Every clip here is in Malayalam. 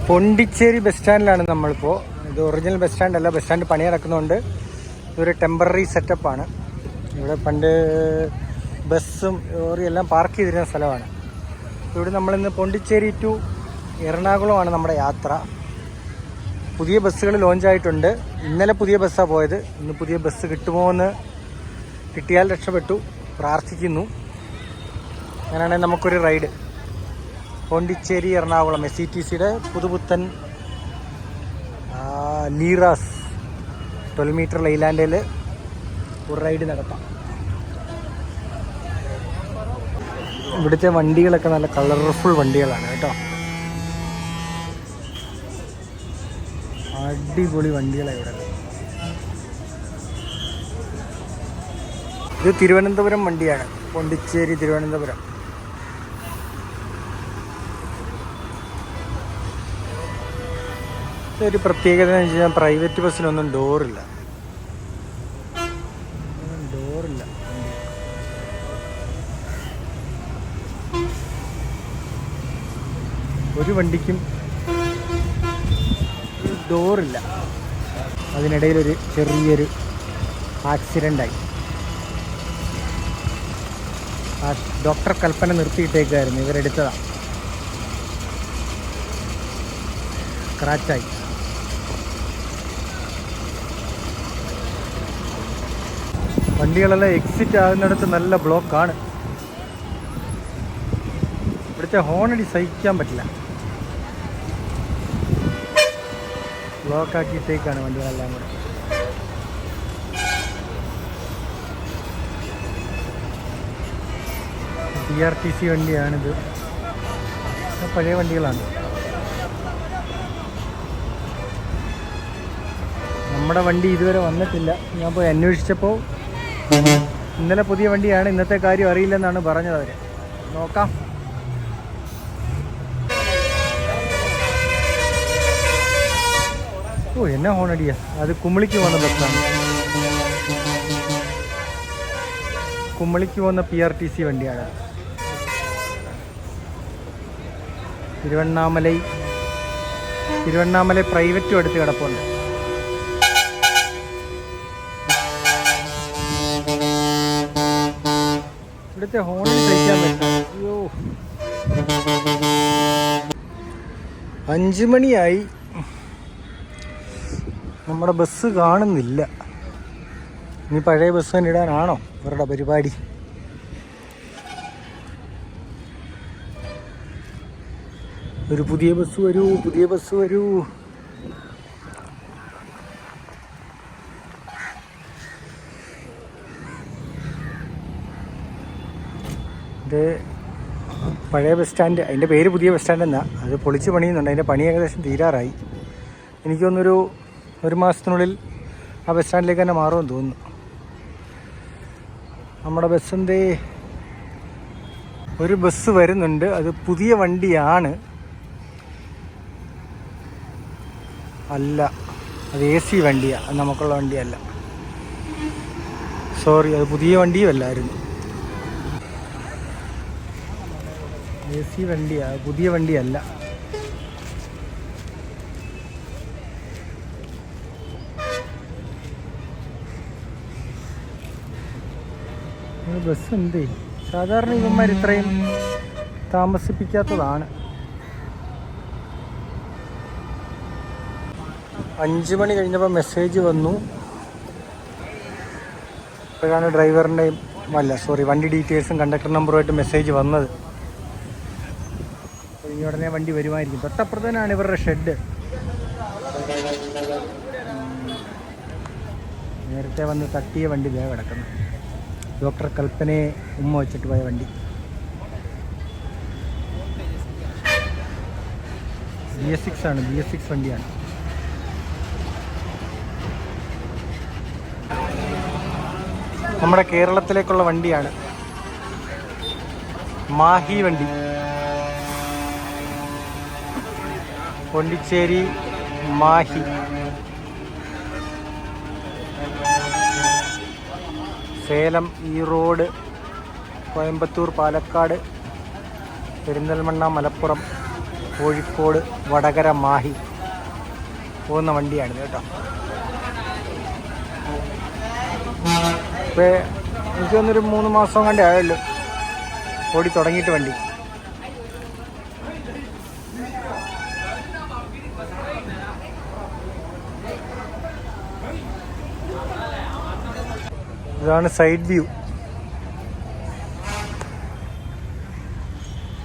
പോണ്ടിച്ചേരി ബസ് സ്റ്റാൻഡിലാണ് നമ്മളിപ്പോൾ. ഇത് ഒറിജിനൽ ബസ് സ്റ്റാൻഡ് അല്ല, ബസ് സ്റ്റാൻഡ് പണി നടക്കുന്നതുകൊണ്ട് ഇതൊരു ടെമ്പററി സെറ്റപ്പാണ്. ഇവിടെ പണ്ട് ബസ്സും ലോറിയും എല്ലാം പാർക്ക് ചെയ്തിരുന്ന സ്ഥലമാണ്. ഇവിടെ നമ്മളിന്ന് പോണ്ടിച്ചേരി ടു എറണാകുളമാണ് നമ്മുടെ യാത്ര. പുതിയ ബസ്സുകൾ ലോഞ്ചായിട്ടുണ്ട്. ഇന്നലെ പുതിയ ബസ്സാണ് പോയത്. ഇന്ന് പുതിയ ബസ് കിട്ടുമോ എന്ന്, കിട്ടിയാൽ രക്ഷപ്പെട്ടു, പ്രാർത്ഥിക്കുന്നു. അങ്ങനെയാണെങ്കിൽ നമുക്കൊരു റൈഡ് പോണ്ടിച്ചേരി എറണാകുളം SETCയുടെ പുതുപുത്തൻ ലീറാസ് 12 മീറ്റർ ലൈലാൻഡിൽ ഒരു റൈഡ് നടത്താം. ഇവിടുത്തെ വണ്ടികളൊക്കെ നല്ല കളർഫുൾ വണ്ടികളാണ് കേട്ടോ. അടിപൊളി വണ്ടികളാണ് ഇവിടെ. ഇത് തിരുവനന്തപുരം വണ്ടിയാണ്, പോണ്ടിച്ചേരി തിരുവനന്തപുരം. ഒരു പ്രത്യേകത എന്ന് വെച്ച് കഴിഞ്ഞാൽ പ്രൈവറ്റ് ബസ്സിനൊന്നും ഡോറില്ല. ഒരു വണ്ടിക്കും ഡോറില്ല. അതിനിടയിലൊരു ചെറിയൊരു ആക്സിഡൻ്റായി. ഡോക്ടർ കൽപ്പന നിർത്തിയിട്ടേക്കായിരുന്നു, ഇവരെടുത്തതാണ്. സ്ക്രാച്ചായി. വണ്ടികളെല്ലാം എക്സിറ്റ് ആകുന്നിടത്ത് നല്ല ബ്ലോക്കാണ്. ഇവിടുത്തെ ഹോണടി സഹിക്കാൻ പറ്റില്ല. ബ്ലോക്കാക്കിയിട്ടേക്കാണ് വണ്ടികളെല്ലാം കൂടെ. PRTC വണ്ടിയാണിത്. പഴയ വണ്ടികളാണ്. നമ്മുടെ വണ്ടി ഇതുവരെ വന്നിട്ടില്ല. ഞാൻ പോയി അന്വേഷിച്ചപ്പോൾ ഇന്നലെ പുതിയ വണ്ടിയാണ്, ഇന്നത്തെ കാര്യം അറിയില്ലെന്നാണ് പറഞ്ഞത് അവർ. നോക്കാം. ഓ, എന്നാ ഹോണടിയാ. അത് കുമിളിക്ക് പോകുന്ന ബസ്സാണ്. കുമിളിക്ക് പോകുന്ന PRTC വണ്ടിയാണ്. തിരുവണ്ണാമലൈ പ്രൈവറ്റും അടുത്ത് കിടപ്പുണ്ട്. ഇവിടുത്തെ ഹോണിൽ സഹിക്കാൻ പറ്റില്ല. അയ്യോ, 5 മണിയായി. നമ്മുടെ ബസ് കാണുന്നില്ല. ഇനി പഴയ ബസ് തന്നെ ഇടാനാണോ ഇവരുടെ പരിപാടി? ഒരു പുതിയ ബസ് വരൂ, പുതിയ ബസ് വരൂ. ഇത് പഴയ ബസ് സ്റ്റാൻഡ്. അതിൻ്റെ പേര് പുതിയ ബസ് സ്റ്റാൻഡ് എന്നാ. അത് പൊളിച്ച് പണിയുന്നുണ്ട്. അതിൻ്റെ പണി ഏകദേശം തീരാറായി. എനിക്ക് തോന്നുന്നൊരു 1 മാസത്തിനുള്ളിൽ ആ ബസ് സ്റ്റാൻഡിലേക്ക് തന്നെ മാറുമെന്ന് തോന്നുന്നു. നമ്മുടെ ബസ്സിൻ്റെ ഒരു ബസ് വരുന്നുണ്ട്. അത് പുതിയ വണ്ടിയാണ്. അല്ല, അത് AC വണ്ടിയാണ്. അത് നമുക്കുള്ള വണ്ടിയല്ല. സോറി, അത് പുതിയ വണ്ടിയും അല്ലായിരുന്നു. AC വണ്ടിയാണ്, പുതിയ വണ്ടിയല്ല. ബസ് എന്തേ സാധാരണ ഇവന്മാർ ഇത്രയും താമസിപ്പിക്കാത്തതാണ്. 5 മണി കഴിഞ്ഞപ്പോൾ മെസ്സേജ് വന്നു. ഇപ്പോഴാണ് ഡ്രൈവറിൻ്റെയും വണ്ടി ഡീറ്റെയിൽസും കണ്ടക്ടർ നമ്പറുമായിട്ട് മെസ്സേജ് വന്നത്. ഈ ഉടനെ വണ്ടി വരുമായിരിക്കും. തൊട്ടപ്പുറത്തേനാണ് ഇവരുടെ ഷെഡ്. നേരത്തെ വന്ന് തട്ടിയ വണ്ടി ദേ കിടക്കുന്നു. ഡോക്ടർ കൽപ്പനയെ ഉമ്മ വെച്ചിട്ട് പോയ വണ്ടി. BS6 ആണ്. BS6 വണ്ടിയാണ്. നമ്മുടെ കേരളത്തിലേക്കുള്ള വണ്ടിയാണ്. മാഹി വണ്ടി. പോണ്ടിച്ചേരി മാഹി. സേലം, ഈറോഡ്, കോയമ്പത്തൂർ, പാലക്കാട്, പെരിന്തൽമണ്ണ, മലപ്പുറം, കോഴിക്കോട് വടകര മാഹി പോകുന്ന വണ്ടിയാണിത് കേട്ടോ. ഇപ്പോൾ എനിക്ക് തോന്നുന്നൊരു 3 മാസം കണ്ടേ ആയല്ലോ ഓടി തുടങ്ങിയിട്ട് വണ്ടി. ഇതാണ് സൈഡ് വ്യൂ.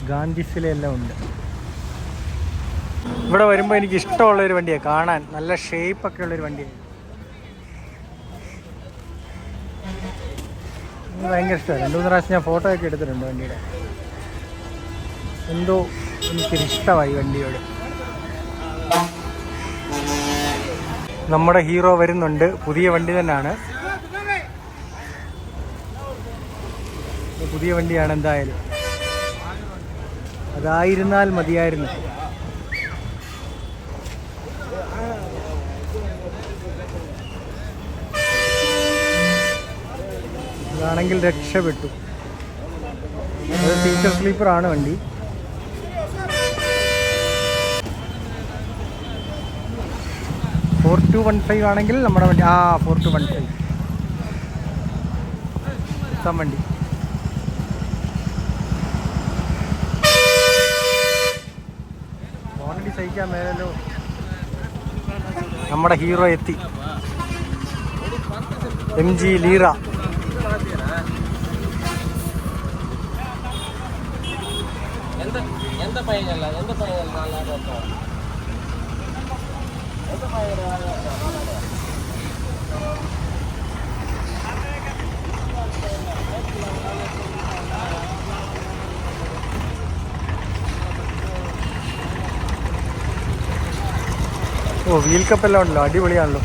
ഗാന്ധിസിലെല്ലാം ഉണ്ട്. ഇവിടെ വരുമ്പോൾ എനിക്ക് ഇഷ്ടമുള്ളൊരു വണ്ടിയാണ്, കാണാൻ നല്ല ഷേപ്പൊക്കെ ഉള്ളൊരു വണ്ടിയാണ്. ഭയങ്കര ഇഷ്ടമാണ്. 2-3 പ്രാവശ്യം ഞാൻ ഫോട്ടോ ഒക്കെ എടുത്തിട്ടുണ്ട് വണ്ടിയുടെ. എന്തോ എനിക്കൊരിഷ്ടമായി വണ്ടിയോട്. നമ്മുടെ ഹീറോ വരുന്നുണ്ട്. പുതിയ വണ്ടി തന്നെയാണ്, പുതിയ വണ്ടിയാണ്. എന്തായാലും അതായിരുന്നാൽ മതിയായിരുന്നു. അതാണെങ്കിൽ രക്ഷപ്പെട്ടു. അത് ഫീച്ചർ സ്ലീപ്പറാണ് വണ്ടി. ഫോർ 4215 ആണെങ്കിൽ നമ്മുടെ വണ്ടി 4215 വണ്ടി. ഓൾറെഡി സഹിക്കാൻ മേലല്ലോ. നമ്മുടെ ഹീറോ എത്തി. MG ലീറ. ഓ, വീൽ കപ്പെല്ലാം ഉണ്ടല്ലോ, അടിപൊളിയാണല്ലോ.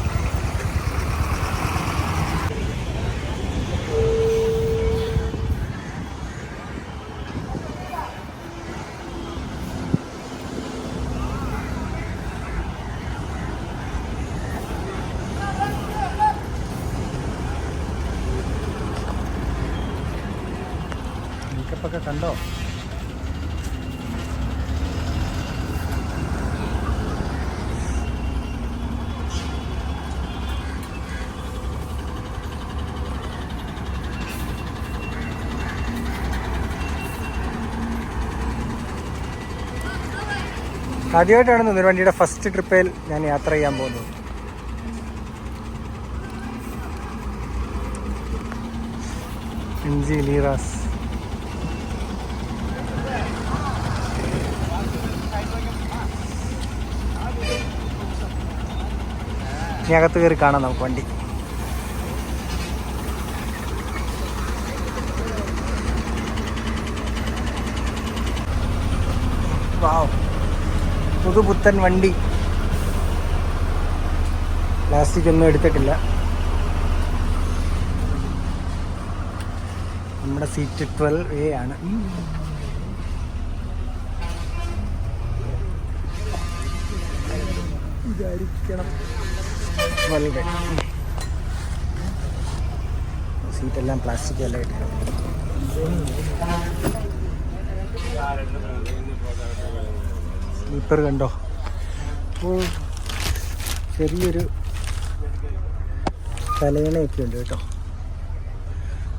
ഒക്കെ കണ്ടോ? ആദ്യമായിട്ടാണ് ഒരു വണ്ടിയുടെ ഫസ്റ്റ് ട്രിപ്പിൽ ഞാൻ യാത്ര ചെയ്യാൻ പോകുന്നത്. MG ലീറാസ്. ഇനി അകത്ത് കയറി കാണാം നമുക്ക് വണ്ടി. വാവ്, പുതുപുത്തൻ വണ്ടി. പ്ലാസ്റ്റിക് ഒന്നും എടുത്തിട്ടില്ല. നമ്മുടെ സീറ്റ് 12A ആണ്. ഇതായിരിക്കണം 12A. സീറ്റെല്ലാം പ്ലാസ്റ്റിക് എല്ലാം ഇട്ടിട്ടുണ്ട്. സ്ലീപ്പർ കണ്ടോ? അപ്പോൾ ചെറിയൊരു തലയണയൊക്കെ ഉണ്ട് കേട്ടോ.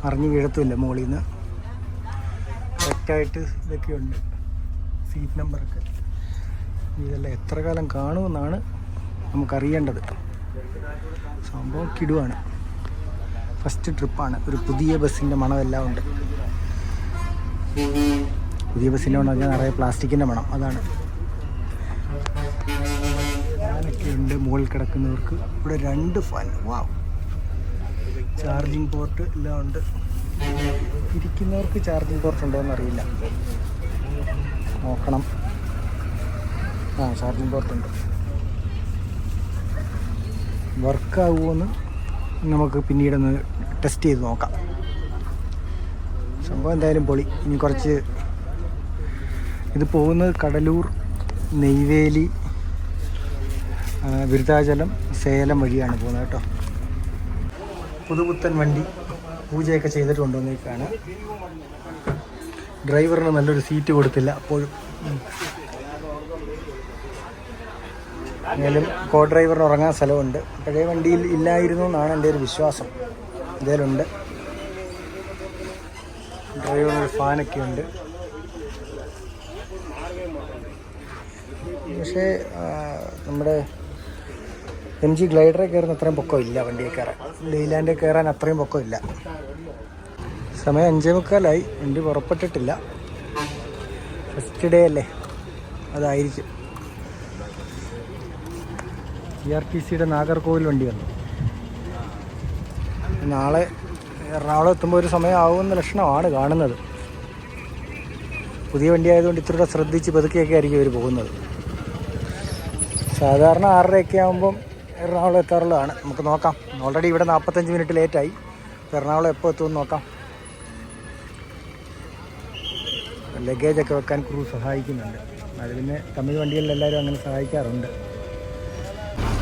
അറിഞ്ഞു വീഴത്തുമില്ല മുകളിൽ നിന്ന്. കറക്റ്റായിട്ട് ഇതൊക്കെയുണ്ട്, സീറ്റ് നമ്പറൊക്കെ. ഇതെല്ലാം എത്ര കാലം കാണുമെന്നാണ് നമുക്കറിയേണ്ടത്. സംഭവം കിടുവാണ്. ഫസ്റ്റ് ട്രിപ്പാണ്. ഒരു പുതിയ ബസ്സിൻ്റെ മണമെല്ലാം ഉണ്ട്. പുതിയ ബസ്സിൻ്റെ മണം പറഞ്ഞാൽ നിറയെ പ്ലാസ്റ്റിക്കിൻ്റെ മണം. അതാണ്. ഫാനൊക്കെ ഉണ്ട് മുകളിൽ കിടക്കുന്നവർക്ക്. ഇവിടെ 2 ഫാൻ. വാവ്, ചാർജിങ് പോർട്ട് എല്ലാം ഉണ്ട്. ഇരിക്കുന്നവർക്ക് ചാർജിങ് പോർട്ട് ഉണ്ടോ എന്നറിയില്ല, നോക്കണം. ചാർജിങ് പോർട്ടുണ്ട്. വർക്കാവുമോയെന്ന് നമുക്ക് പിന്നീടൊന്ന് ടെസ്റ്റ് ചെയ്ത് നോക്കാം. സംഭവം എന്തായാലും പൊളി. ഇനി കുറച്ച് ഇത് പോകുന്നത് കടലൂർ, നെയ്വേലി, വിരുദ്ധാചലം, സേലം വഴിയാണ് പോകുന്നത് കേട്ടോ. പുതുപുത്തൻ വണ്ടി പൂജയൊക്കെ ചെയ്തിട്ട് കൊണ്ടുവന്നേക്കാണ്. ഡ്രൈവറിന് നല്ലൊരു സീറ്റ് കൊടുത്തില്ല അപ്പോഴും. എന്നാലും കോ ഡ്രൈവറിന് ഉറങ്ങാൻ സ്ഥലമുണ്ട്. പഴയ വണ്ടിയിൽ ഇല്ലായിരുന്നു എന്നാണ് എൻ്റെ ഒരു വിശ്വാസം. ഇതിലുണ്ട്. ഡ്രൈവറിന് ഫാനൊക്കെ ഉണ്ട്. പക്ഷേ നമ്മുടെ MG ഗ്ലൈഡറെ കയറുന്ന അത്രയും പൊക്കമില്ല വണ്ടിയെ കയറാൻ. ലീലാൻഡിൽ കയറാൻ അത്രയും പൊക്കമില്ല. സമയം 5:45. വണ്ടി പുറപ്പെട്ടിട്ടില്ല. ഫസ്റ്റ് ഡേ അല്ലേ, അതായിരിക്കും. CRTCയുടെ നാഗർകോവിൽ വണ്ടി വന്നു. നാളെ എറണാകുളം എത്തുമ്പോൾ ഒരു സമയമാകുമെന്ന ലക്ഷണമാണ് കാണുന്നത്. പുതിയ വണ്ടി ആയതുകൊണ്ട് ഇത്തിരി ശ്രദ്ധിച്ച് പതുക്കെയൊക്കെ ആയിരിക്കും ഇവർ പോകുന്നത്. സാധാരണ 6:30 ആകുമ്പം എറണാകുളം എത്താറുള്ളതാണ്. നമുക്ക് നോക്കാം. ഓൾറെഡി ഇവിടെ 45 മിനിറ്റ് ലേറ്റായി. എറണാകുളം എപ്പോൾ എത്തുമെന്ന് നോക്കാം. ലഗേജൊക്കെ വെക്കാൻ ക്രൂ സഹായിക്കുന്നുണ്ട്. അത് പിന്നെ തമിഴ് വണ്ടികളിൽ എല്ലാവരും അങ്ങനെ സഹായിക്കാറുണ്ട്.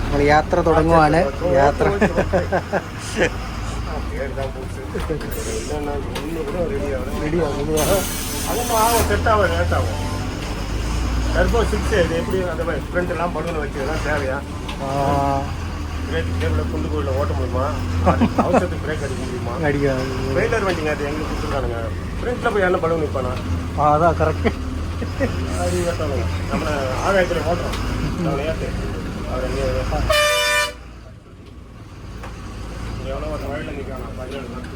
നമ്മൾ യാത്ര തുടങ്ങുവാണ്. യാത്ര ஓட்ட முடியுமா? அவசரத்துக்கு பிரேக் அடிக்க முடியுமா? ட்ரெயிலர் வண்டிங்க அது எங்களுக்கு கொடுத்துருக்கானுங்க. ஃப்ரெண்ட்ல போய் என்ன பலூன் நிற்பானா? அதான் கரெக்ட். அது ஏற்றானுங்க. நம்ம ஆகாயத்தில் ஓட்டுறோம். நம்ம ஏற்று அவர் எங்கே எவ்வளோ ஒரு வயலில் நிற்கானா? 17 நாள்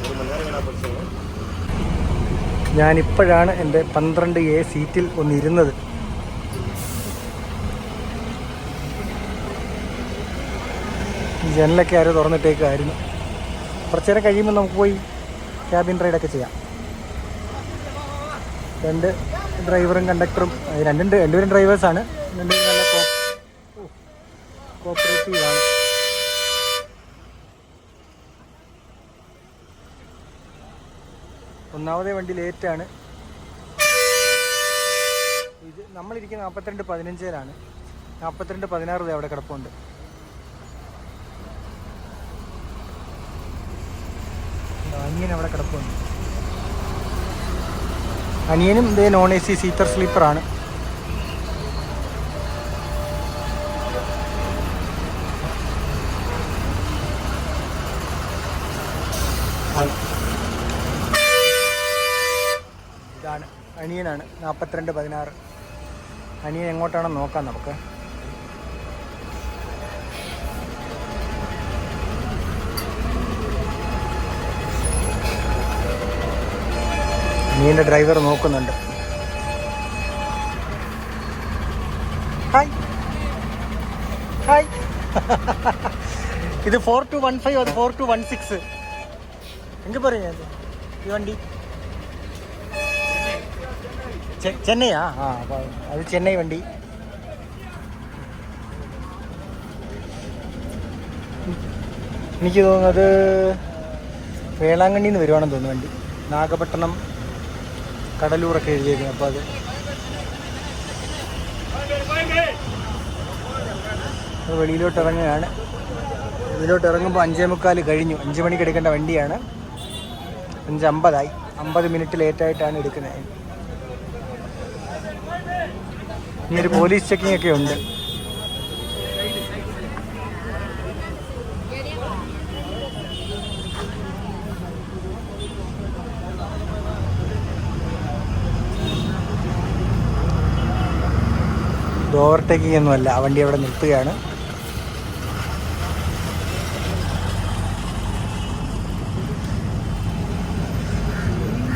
1 മണി നേരം ഇങ്ങനെ പഠിച്ചു. ഞാനിപ്പോഴാണ് എൻ്റെ 12A സീറ്റിൽ ഒന്നിരുന്നത്. ജനലൊക്കെ ആരോ തുറന്നിട്ടേക്കായിരുന്നു. കുറച്ച് നേരം കഴിയുമ്പോൾ നമുക്ക് പോയി ക്യാബിൻ റൈഡൊക്കെ ചെയ്യാം. 2 ഡ്രൈവറും കണ്ടക്ടറും രണ്ടുപേരും ഡ്രൈവേഴ്സാണ്. രണ്ടുപേരും നല്ല കോപ്പറേറ്റീവാണ്. ഒന്നാമതേ വണ്ടി ലേറ്റാണ്. ഇത് നമ്മളിരിക്കുന്ന 42:15 42:16 അവിടെ കിടപ്പുണ്ട്. അനിയൻ അവിടെ കിടപ്പുണ്ട്. അനിയനും ഇതേ നോൺ AC സീറ്റർ സ്ലീപ്പറാണ്. ഇതാണ് അനിയനാണ് 42:16. അനിയൻ എങ്ങോട്ടാണെന്ന് നോക്കാം നമുക്ക്. അനിയൻ്റെ ഡ്രൈവർ നോക്കുന്നുണ്ട്. Hi hi. ഇത് 4215 അത് 4216 എങ്ക പോறீங்க? ഈ വണ്ടി ചെന്നൈയാ? അത് ചെന്നൈ വണ്ടി. എനിക്ക് തോന്നുന്നത് വേളാങ്കണ്ണിയിൽ നിന്ന് വരുവാണെന്ന് തോന്നുന്നു വണ്ടി. നാഗപട്ടണം കടലൂരൊക്കെ എഴുതിയേക്കുന്നത്. അപ്പോൾ അത് വെളിയിലോട്ട് ഇറങ്ങുകയാണ്. വെളിയിലോട്ട് ഇറങ്ങുമ്പോൾ 5:45 കഴിഞ്ഞു. 5 മണിക്ക് എടുക്കേണ്ട വണ്ടിയാണ്. 5:50 50 മിനിറ്റ് ലേറ്റായിട്ടാണ് എടുക്കുന്നത്. ഇനി ഒരു പോലീസ് ചെക്കിംഗ് ഒക്കെ ഉണ്ട്. ഓവർടേക്കിംഗ് ഒന്നുമല്ല, ആ വണ്ടി അവിടെ നിർത്തുകയാണ്.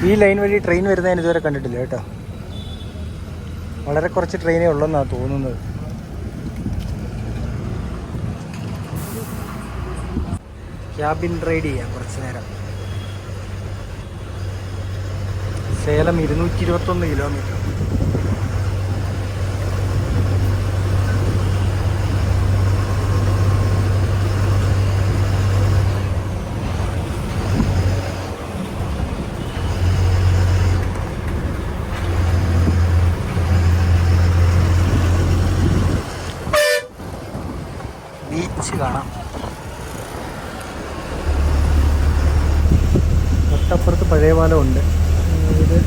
ഈ ലൈൻ വഴി ട്രെയിൻ വരുന്നതിന് ഇതുവരെ കണ്ടിട്ടില്ല കേട്ടോ. വളരെ കുറച്ച് ട്രെയിനേ ഉള്ളെന്നാണ് തോന്നുന്നത്. ക്യാബിൻ റൈഡ് ചെയ്യാം കുറച്ച് നേരം. സേലം 221 കിലോമീറ്റർ. ബീച്ച് കാണാം. തൊട്ടപ്പുറത്ത് പഴയ പാലമുണ്ട്. ഇത്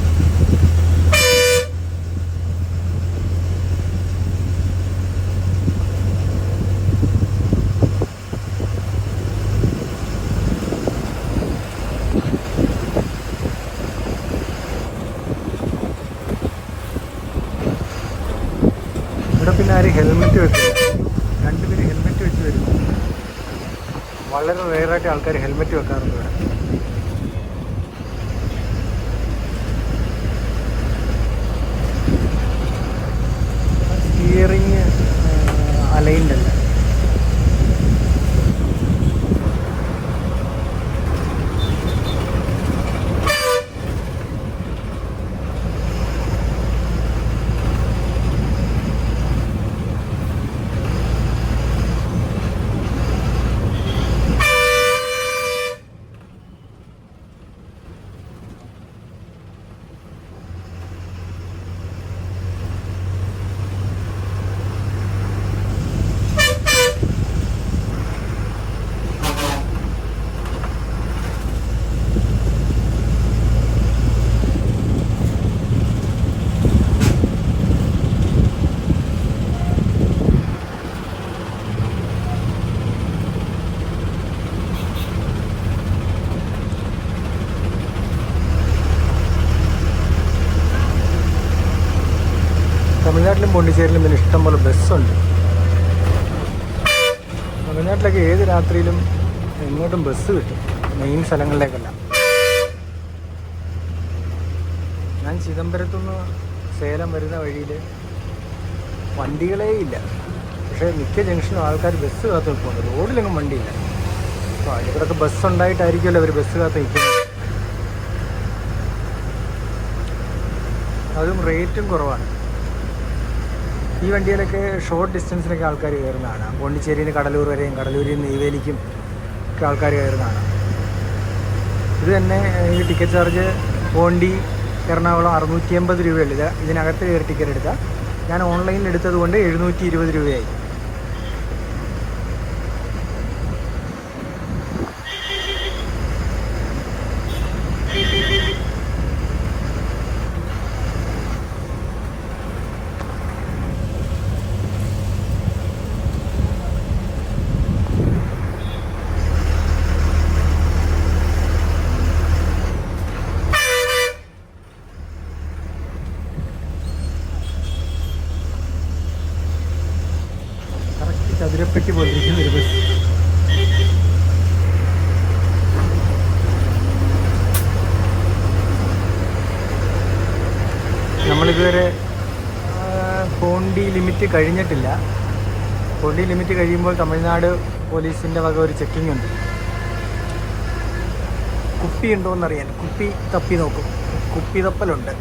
പിന്നെ ആരും ഹെൽമെറ്റ് വെക്കില്ല. രണ്ടുപേരും ഹെൽമെറ്റ് വെച്ച് വരുന്നു. വളരെ റെയറായിട്ട് ആൾക്കാർ ഹെൽമെറ്റ് വെക്കാറുണ്ട് ഇവിടെ. സ്റ്റിയറിങ് അലൈൻഡ് അല്ല. തമിഴ്നാട്ടിലും പോണ്ടിച്ചേരിയിലും പിന്നെ ഇഷ്ടംപോലെ ബസ്സുണ്ട്. തമിഴ്നാട്ടിലൊക്കെ ഏത് രാത്രിയിലും എങ്ങോട്ടും ബസ് കിട്ടും, മെയിൻ സ്ഥലങ്ങളിലേക്കല്ല. ഞാൻ ചിദംബരത്തുനിന്ന് സേലം വരുന്ന വഴിയിൽ വണ്ടികളേ ഇല്ല. പക്ഷേ മിക്ക ജംഗ്ഷനും ആൾക്കാർ ബസ് കാത്ത് നിൽക്കുന്നുണ്ട്. റോഡിലെങ്ങും വണ്ടിയില്ല. അപ്പോൾ ഇവിടൊക്കെ ബസ് ഉണ്ടായിട്ടായിരിക്കുമല്ലോ അവർ ബസ് കാത്ത് നിൽക്കുന്നത്. അതും റേറ്റും കുറവാണ്. ഈ വണ്ടിയിലൊക്കെ ഷോർട്ട് ഡിസ്റ്റൻസിനൊക്കെ ആൾക്കാർ കയറുന്നതാണ്. പോണ്ടിച്ചേരിയിൽ നിന്ന് കടലൂർ വരെയും കടലൂരിൽ നിന്ന് നെയ്വേലിക്കും ഒക്കെ ആൾക്കാർ കയറുന്നതാണ്. ഇത് തന്നെ ഈ ടിക്കറ്റ് ചാർജ് പോണ്ടി എറണാകുളം 680 രൂപയുള്ളൂ. ഇതിനകത്ത് കയറി ടിക്കറ്റ് എടുത്താൽ ഞാൻ ഓൺലൈനിൽ എടുത്തത് കൊണ്ട് 720 രൂപയായി. ചതുരപ്പെട്ടി പോലിരിക്കുന്ന ഒരു ബസ്. നമ്മളിതുവരെ പോണ്ടി ലിമിറ്റ് കഴിഞ്ഞിട്ടില്ല. പോണ്ടി ലിമിറ്റ് കഴിയുമ്പോൾ തമിഴ്നാട് പോലീസിൻ്റെ വക ഒരു ചെക്കിംഗ് ഉണ്ട്. കുപ്പി ഉണ്ടോയെന്നറിയാൻ കുപ്പി തപ്പി നോക്കും. കുപ്പി തപ്പലുണ്ട്.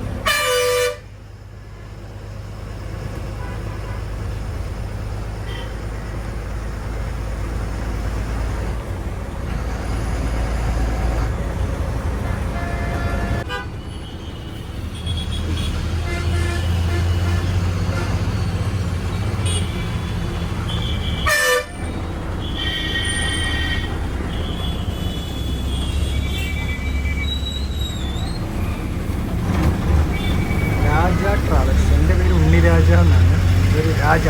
ട്രാവൽസ്. എൻ്റെ പേര് ഉണ്ണിരാജ എന്നാണ്. ഇതൊരു രാജ.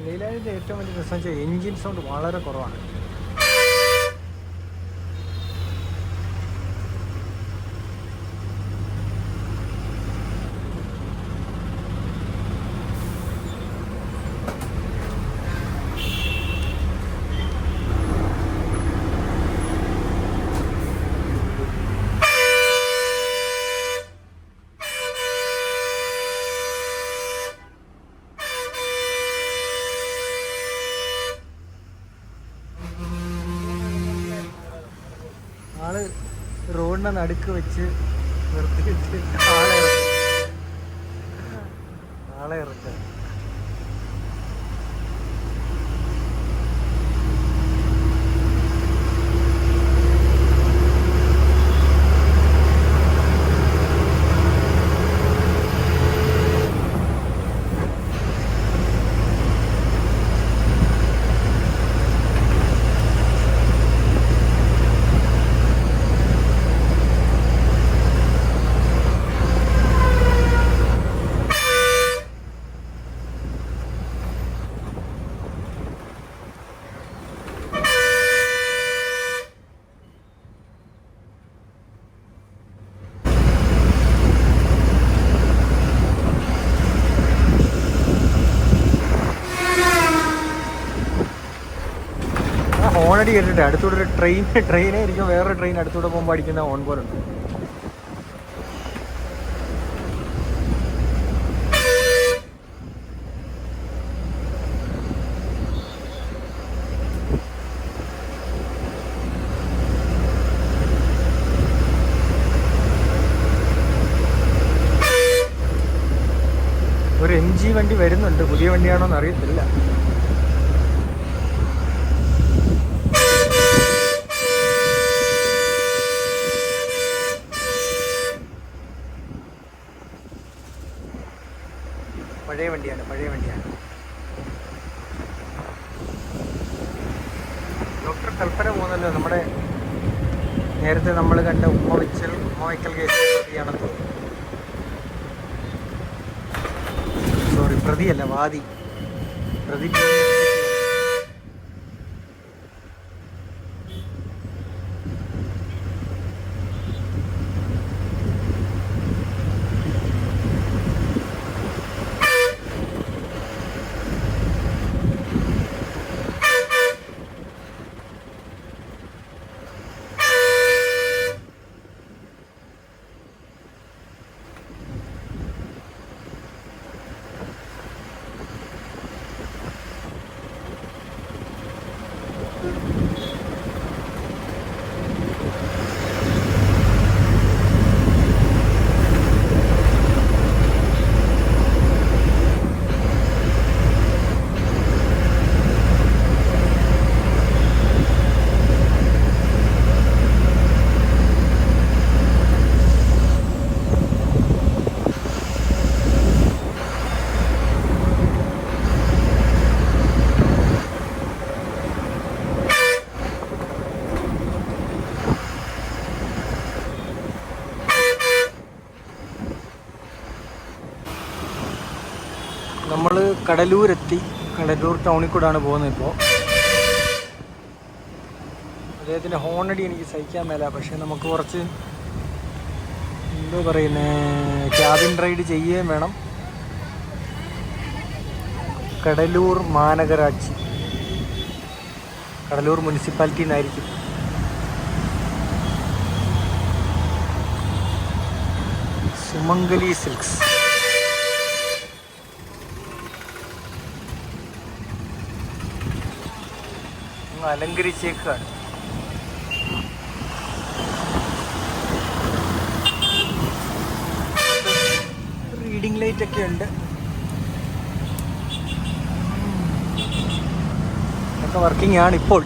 ലീലാജിൻ്റെ ഏറ്റവും വലിയ പ്രശ്നം വെച്ചാൽ എൻജിൻ സൗണ്ട് വളരെ കുറവാണ്. ആള് റോഡിനെ നടുക്ക് വെച്ച് നിർത്തിയിട്ട് ആളെ ഇറക്കുക. ഹോണടി കേട്ടിട്ട് അടുത്തൂടെ ഒരു ട്രെയിനേ ഇരിക്കും, വേറൊരു ട്രെയിൻ അടുത്തൂടെ പോകുമ്പോൾ അടിക്കുന്ന ഹോൺ പോലുണ്ട്. ഒരു MG വണ്ടി വരുന്നുണ്ട്, പുതിയ വണ്ടിയാണോ എന്ന് അറിയത്തില്ല. പഴയ വണ്ടിയാണ്. ഡോക്ടർ കൽപ്പന പോകുന്നല്ലോ, നമ്മുടെ നേരത്തെ നമ്മൾ കണ്ട ഉമ്മവയ്ക്കൽ കേസ് പ്രതിയാണെന്ന് തോന്നുന്നു. സോറി, പ്രതിയല്ല, വാദി. പ്രതി നമ്മൾ കടലൂരെത്തി. കടലൂർ ടൗണിൽ കൂടാണ് പോകുന്നത് ഇപ്പോൾ. അദ്ദേഹത്തിൻ്റെ ഹോണടി എനിക്ക് സഹിക്കാൻ മേല. പക്ഷേ നമുക്ക് കുറച്ച് എന്തോ പറയുന്നത്, ക്യാബിൻ റൈഡ് ചെയ്യുകയും വേണം. കടലൂർ മാനഗരാട്சி, കടലൂർ മുനിസിപ്പാലിറ്റി നിന്നായിരിക്കും. സുമംഗലി സിൽക്സ്. അലങ്കരിച്ചേക്കാണ്. റീഡിംഗ് ലൈറ്റ് ഒക്കെ ഉണ്ട്. ഒക്കെ വർക്കിംഗ് ആണ് ഇപ്പോൾ.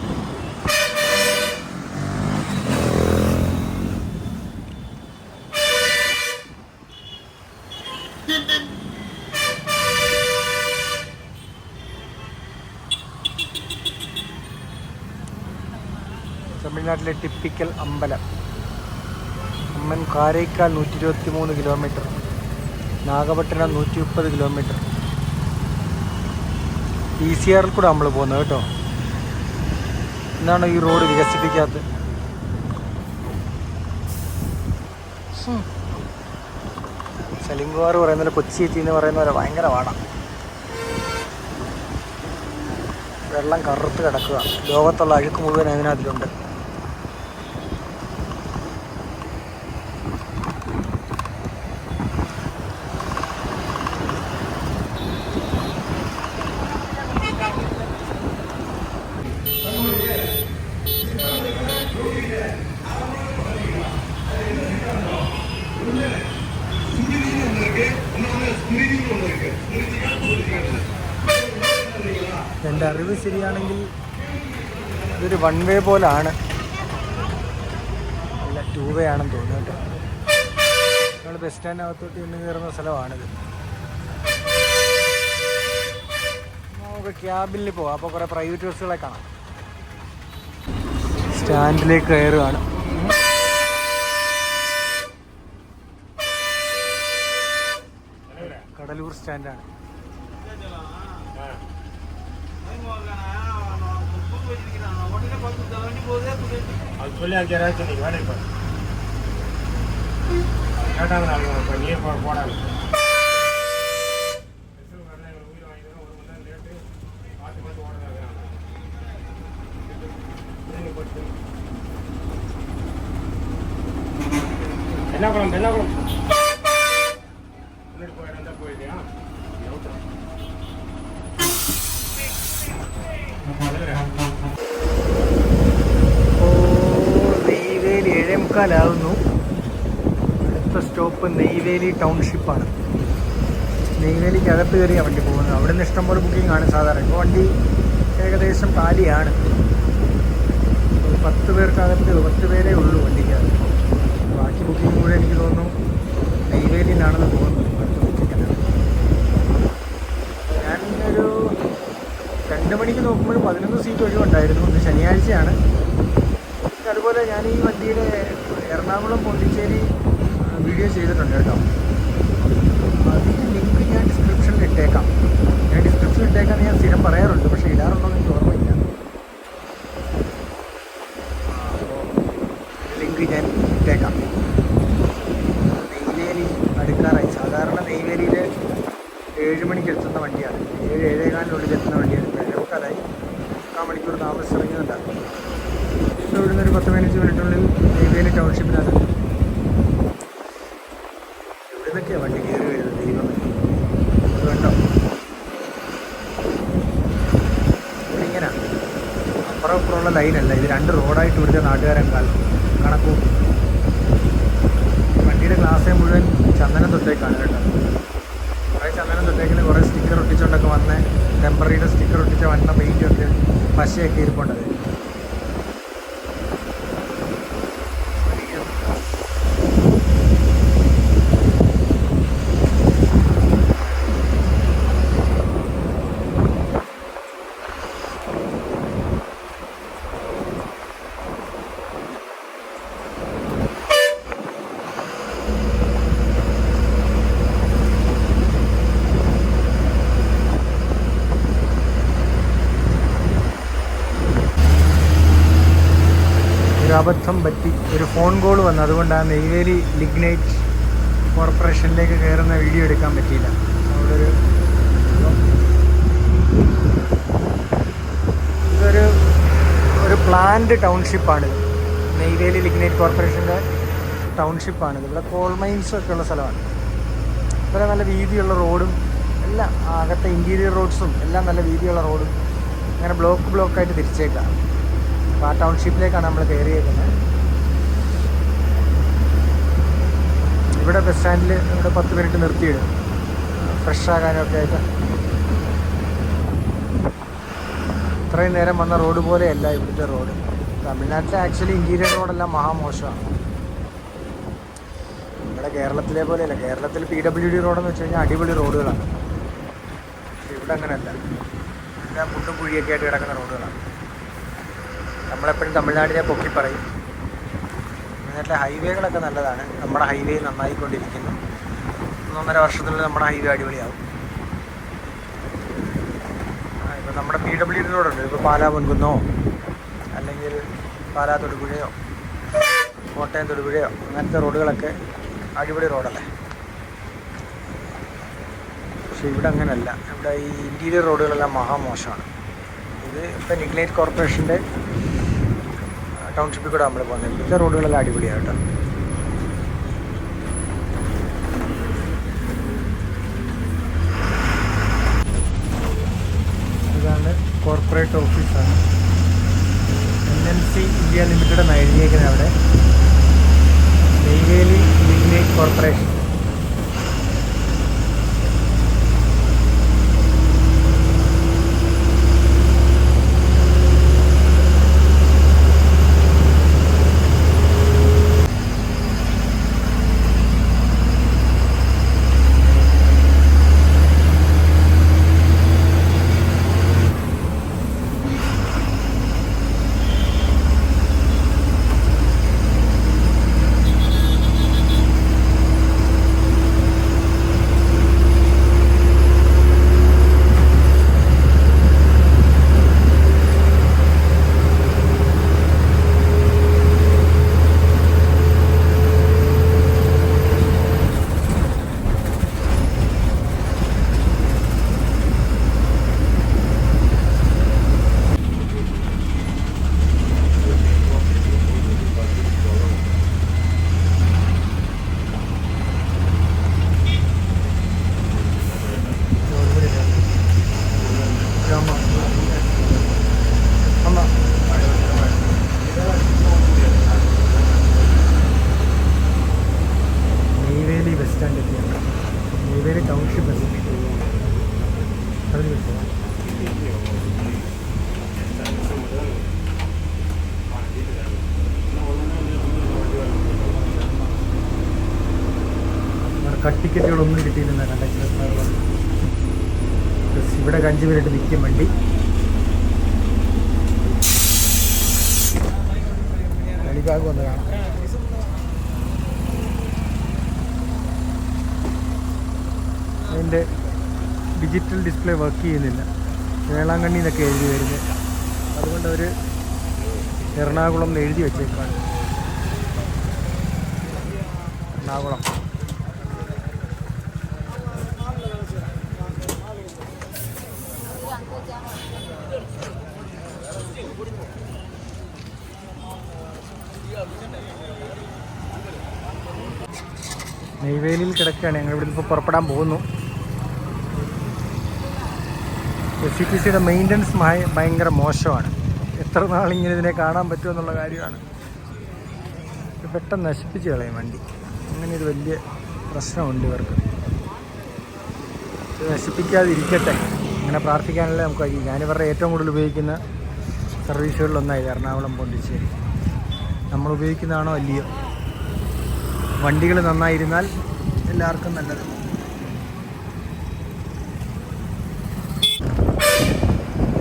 തമിഴ്നാട്ടിലെ ടിപ്പിക്കൽ അമ്പലം. അമ്മൻ കാരൈക്കാൽ 123 കിലോമീറ്റർ, നാഗപട്ടണം 130 കിലോമീറ്റർ. PCR കൂടെ നമ്മൾ പോകുന്നത് കേട്ടോ. എന്താണ് ഈ റോഡ് വികസിപ്പിക്കാത്തത്? സലിംകുമാർ പറയുന്നത് കൊച്ചി എത്തി എന്ന് പറയുന്ന പോലെ ഭയങ്കര പാടാണ്. വെള്ളം കറുത്ത് കിടക്കുക. ലോകത്തുള്ള അഴുക്ക് മുഴുവൻ അതിനകത്തിലുണ്ട്. എൻ്റെ അറിവ് ശരിയാണെങ്കിൽ ഇതൊരു 1 വേ പോലാണ്, അല്ല 2 വേ ആണെന്ന് തോന്നുന്നു കേട്ടോ. നമ്മൾ ബസ് സ്റ്റാൻഡിനകത്തോട്ട് ഇന്ന് കയറുന്ന സ്ഥലമാണിത്. നമുക്ക് ക്യാബിനിൽ പോവാം, അപ്പോൾ കുറേ പ്രൈവറ്റ് ബസ്സുകളെ കാണാം. സ്റ്റാൻഡിലേക്ക് കയറുകയാണ്. കടലൂർ സ്റ്റാൻഡാണ്. அது சொல்லி அங்கே யாராச்சும் நீங்கள் வேலைக்கு போகிறேன் கேட்டாங்க. நாளைக்கு இப்போ நீர் போடாது உயிரை வாங்கிட்டு 1 மணி நேரம் லேட்டு பார்த்து ஓடுறாங்க. Benakulam പോയില്ല. നെയ്വേലി 7:45 അടുത്ത സ്റ്റോപ്പ് നെയ്വേലി ടൗൺഷിപ്പാണ്. നെയ്വേലിക്ക് അകത്ത് കയറിയാണ് വണ്ടി പോകുന്നത്. അവിടെ നിന്ന് ഇഷ്ടംപോലെ ബുക്കിംഗ് ആണ് സാധാരണ. ഇപ്പോൾ വണ്ടി ഏകദേശം കാലിയാണ്. 10 പേർക്കകത്ത് 10 പേരേ ഉള്ളൂ വണ്ടിക്കകത്ത്. ബാക്കി ബുക്കിംഗ് കൂടെ എനിക്ക് തോന്നുന്നു നെയ്വേലിയിലാണെന്ന് തോന്നുന്നു. അടുത്ത ബുക്കിംഗ് ഞാനൊരു 2 മണിക്ക് നോക്കുമ്പോൾ 11 സീറ്റ് ഒഴിവുണ്ടായിരുന്നു. ഇന്ന് ശനിയാഴ്ചയാണ്. അതുപോലെ ഞാൻ ഈ വണ്ടിയുടെ എറണാകുളം പോണ്ടിച്ചേരി വീഡിയോ ചെയ്തിട്ടുണ്ട് കേട്ടോ. അതിൻ്റെ ലിങ്ക് ഞാൻ ഡിസ്ക്രിപ്ഷനിൽ ഇട്ടേക്കാം. ഞാൻ സ്ഥിരം പറയാറുണ്ട്, പക്ഷേ ഇടാറുണ്ടോ എന്ന് എനിക്ക് ഓർമ്മയില്ല. ലിങ്ക് ഞാൻ ഇട്ടേക്കാം. നെയ്വേലി അടുക്കാറായി. സാധാരണ നെയ്വേലിയിൽ 7 മണിക്ക് എത്തുന്ന വണ്ടിയാണ്. 7-7:15 എത്തുന്ന വണ്ടിയാണ്. 7:15 1/4 മണിക്കൂർ താമസിച്ചിറങ്ങിയതുണ്ടാകും. ഇപ്പോൾ ഇവിടുന്ന് ഒരു 10-15 മിനിറ്റിനുള്ളിൽ നെയ്വേലി ടൗൺഷിപ്പിലാണ്. ഇവിടെ നിന്നൊക്കെയാണ് വണ്ടി കയറി വരുന്നത്. ദൈവം അതുകൊണ്ടോ ഇങ്ങനെ അപ്പുറം ഇപ്പുറമുള്ള ലൈനല്ല ഇത്. 2 റോഡായിട്ട് ഇവിടുത്തെ നാട്ടുകാരെക്കാൾ കണക്കും. വണ്ടിയുടെ ഗ്ലാസ് മുഴുവൻ ചന്ദനം തൊട്ടേക്കാണ് കേട്ടോ. കുറേ ചന്ദനം തൊട്ടേക്കിന് കുറേ സ്റ്റിക്കർ ഒട്ടിച്ചുകൊണ്ടൊക്കെ വന്ന് ടെമ്പററിയുടെ സ്റ്റിക്കർ ഒട്ടിച്ച വന്ന പെയിൻറ്റൊക്കെ പശയൊക്കെ ഇരിപ്പുണ്ടത്. അബദ്ധം പറ്റി ഒരു ഫോൺ കോൾ വന്നു. അതുകൊണ്ടാണ് നെയ്വേലി ലിഗ്നൈറ്റ് കോർപ്പറേഷനിലേക്ക് കയറുന്ന വീഡിയോ എടുക്കാൻ പറ്റിയില്ല. അവിടെ ഇതൊരു പ്ലാന്റ് ടൗൺഷിപ്പാണ്. നെയ്വേലി ലിഗ്നൈറ്റ് കോർപ്പറേഷൻ്റെ ടൗൺഷിപ്പാണ്. ഇവിടെ കോൾ മൈൻസ് ഒക്കെ ഉള്ള സ്ഥലമാണ്. ഇവിടെ നല്ല വീതിയുള്ള റോഡും എല്ലാം, അകത്തെ ഇൻറ്റീരിയർ റോഡ്സും എല്ലാം നല്ല വീതിയുള്ള റോഡും. അങ്ങനെ ബ്ലോക്കായിട്ട് തിരിച്ചേക്കാം. അപ്പോൾ ആ ടൗൺഷിപ്പിലേക്കാണ് നമ്മൾ കയറിയേക്കുന്നത്. ഇവിടെ ബസ് സ്റ്റാൻഡിൽ ഇവിടെ 10 മിനിറ്റ് നിർത്തിയിടും ഫ്രഷ് ആകാനൊക്കെ ആയിട്ട്. ഇത്രയും നേരം വന്ന റോഡ് പോലെയല്ല ഇവിടുത്തെ റോഡ്. തമിഴ്നാട്ടിലെ ആക്ച്വലി ഇൻറ്റീരിയർ റോഡെല്ലാം മഹാമോശമാണ്. ഇവിടെ കേരളത്തിലെ പോലെയല്ല. കേരളത്തിൽ PWD റോഡെന്ന് വെച്ച് കഴിഞ്ഞാൽ അടിപൊളി റോഡുകളാണ്. പക്ഷേ ഇവിടെ അങ്ങനെയല്ല. എല്ലാം മുണ്ടും കുഴിയൊക്കെ ആയിട്ട് കിടക്കുന്ന റോഡുകളാണ്. നമ്മളെപ്പോഴും തമിഴ്നാടിനെ പൊക്കി പറയും. തമിഴ്നാട്ടിലെ ഹൈവേകളൊക്കെ നല്ലതാണ്. നമ്മുടെ ഹൈവേ നന്നായിക്കൊണ്ടിരിക്കുന്നു. 1.5 വർഷത്തിനുള്ളിൽ നമ്മുടെ ഹൈവേ അടിപൊളിയാവും. ഇപ്പോൾ നമ്മുടെ PWD റോഡുണ്ട്. ഇപ്പോൾ പാലാ പൊൻകുന്നോ അല്ലെങ്കിൽ പാലാ തൊടുപുഴയോ കോട്ടയം തൊടുപുഴയോ അങ്ങനത്തെ റോഡുകളൊക്കെ അടിപൊളി റോഡല്ലേ. പക്ഷേ ഇവിടെ അങ്ങനെയല്ല. ഇവിടെ ഈ ഇൻറ്റീരിയർ റോഡുകളെല്ലാം മഹാമോശമാണ്. ഇത് ഇപ്പം ലിഗ്നൈറ്റ് കോർപ്പറേഷൻ്റെ ടൗൺഷിപ്പിൽ കൂടെ നമ്മൾ പോകുന്നത്. ഇവിടുത്തെ റോഡുകളെല്ലാം അടിപൊളിയാണ് കേട്ടോ. ഇതാണ് കോർപ്പറേറ്റ് ഓഫീസാണ്. NNC ഇന്ത്യ ലിമിറ്റഡ് എന്ന് എഴുതിയേക്കുന്നത് അവിടെ. Neyveli lignite corporation. ടിക്കറ്റുകളൊന്നും കിട്ടിയില്ലെന്ന കണ്ടക്ടർ പറഞ്ഞു. ഇവിടെ 5 മിനിറ്റ് നിൽക്കും വണ്ടി. കളിഭാഗം ഒന്ന് കാണാം. അതിൻ്റെ ഡിജിറ്റൽ ഡിസ്പ്ലേ വർക്ക് ചെയ്യുന്നില്ല. വേളാങ്കണ്ണി എന്നൊക്കെ എഴുതി വരുന്നത്. അതുകൊണ്ട് അവർ എറണാകുളം എന്ന് എഴുതി വെച്ചേക്കാണ്. എറണാകുളം. നെയ്വേലിയിൽ കിടക്കുകയാണ്. ഞങ്ങൾ ഇവിടെ ഇപ്പോൾ പുറപ്പെടാൻ പോകുന്നു. FCTCയുടെ മെയിൻ്റനൻസ് ഭയങ്കര മോശമാണ്. എത്ര നാളിങ്ങനെ ഇതിനെ കാണാൻ പറ്റുമെന്നുള്ള കാര്യമാണ്. പെട്ടെന്ന് നശിപ്പിച്ച് കളയും വണ്ടി. അങ്ങനെ ഒരു വലിയ പ്രശ്നമുണ്ട് ഇവർക്ക്. ഇത് നശിപ്പിക്കാതിരിക്കട്ടെ, അങ്ങനെ പ്രാർത്ഥിക്കാനല്ലേ നമുക്ക് കഴിയും. ഞാനിവരുടെ ഏറ്റവും കൂടുതൽ ഉപയോഗിക്കുന്ന സർവീസുകളിലൊന്നായത് എറണാകുളം പോണ്ടിച്ചേരി. നമ്മൾ ഉപയോഗിക്കുന്നതാണോ അല്ലയോ? വണ്ടികൾ നന്നായിരുന്നാൽ എല്ലാവർക്കും നല്ലത്.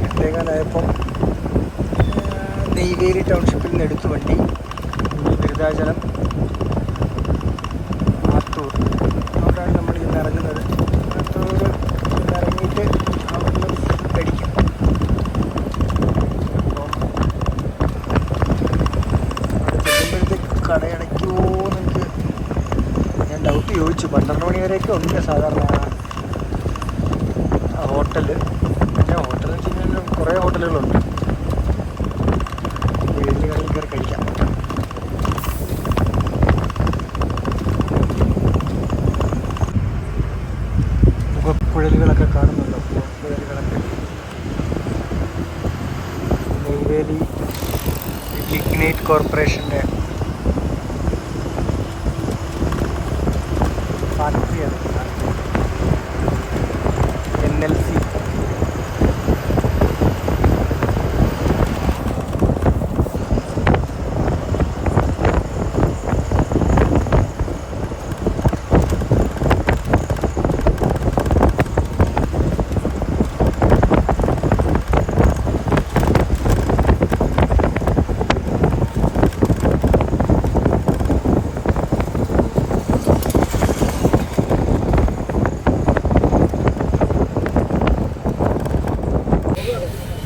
എട്ടേകാലായപ്പം നെയ്വേലി ടൗൺഷിപ്പിൽ നിന്ന് എടുത്തു വണ്ടി. ബിരുദാചലം, ആത്തൂർ, അവിടെയാണ് നമ്മൾ ഇന്ന് ഇറങ്ങുന്നത്. ആത്തൂർ ഇറങ്ങിയിട്ട് അവിടെ കഴിക്കും. അപ്പം അവിടെ ചെല്ലുമ്പോഴത്തേക്ക് കടയടയ്ക്കുമോ എന്നെനിക്ക് ഞാൻ ഡൗട്ട് ചോദിച്ചു. 12 മണി വരെയൊക്കെ ഉണ്ട് സാധാരണ ഹോട്ടൽ. പിന്നെ ഹോട്ടൽ എന്ന് വെച്ച് കഴിഞ്ഞാൽ കുറേ ഹോട്ടലുകളുണ്ട്. വീടുകളിൽ കയറി കഴിക്കാം. പുഴലുകളൊക്കെ കാണുന്നുണ്ടോ? പുഴലുകളൊക്കെ. നെയ്വേലി ലിഗ്നൈറ്റ് കോർപ്പറേഷൻ്റെ ഫാക്ടറിയാണ്. NLC.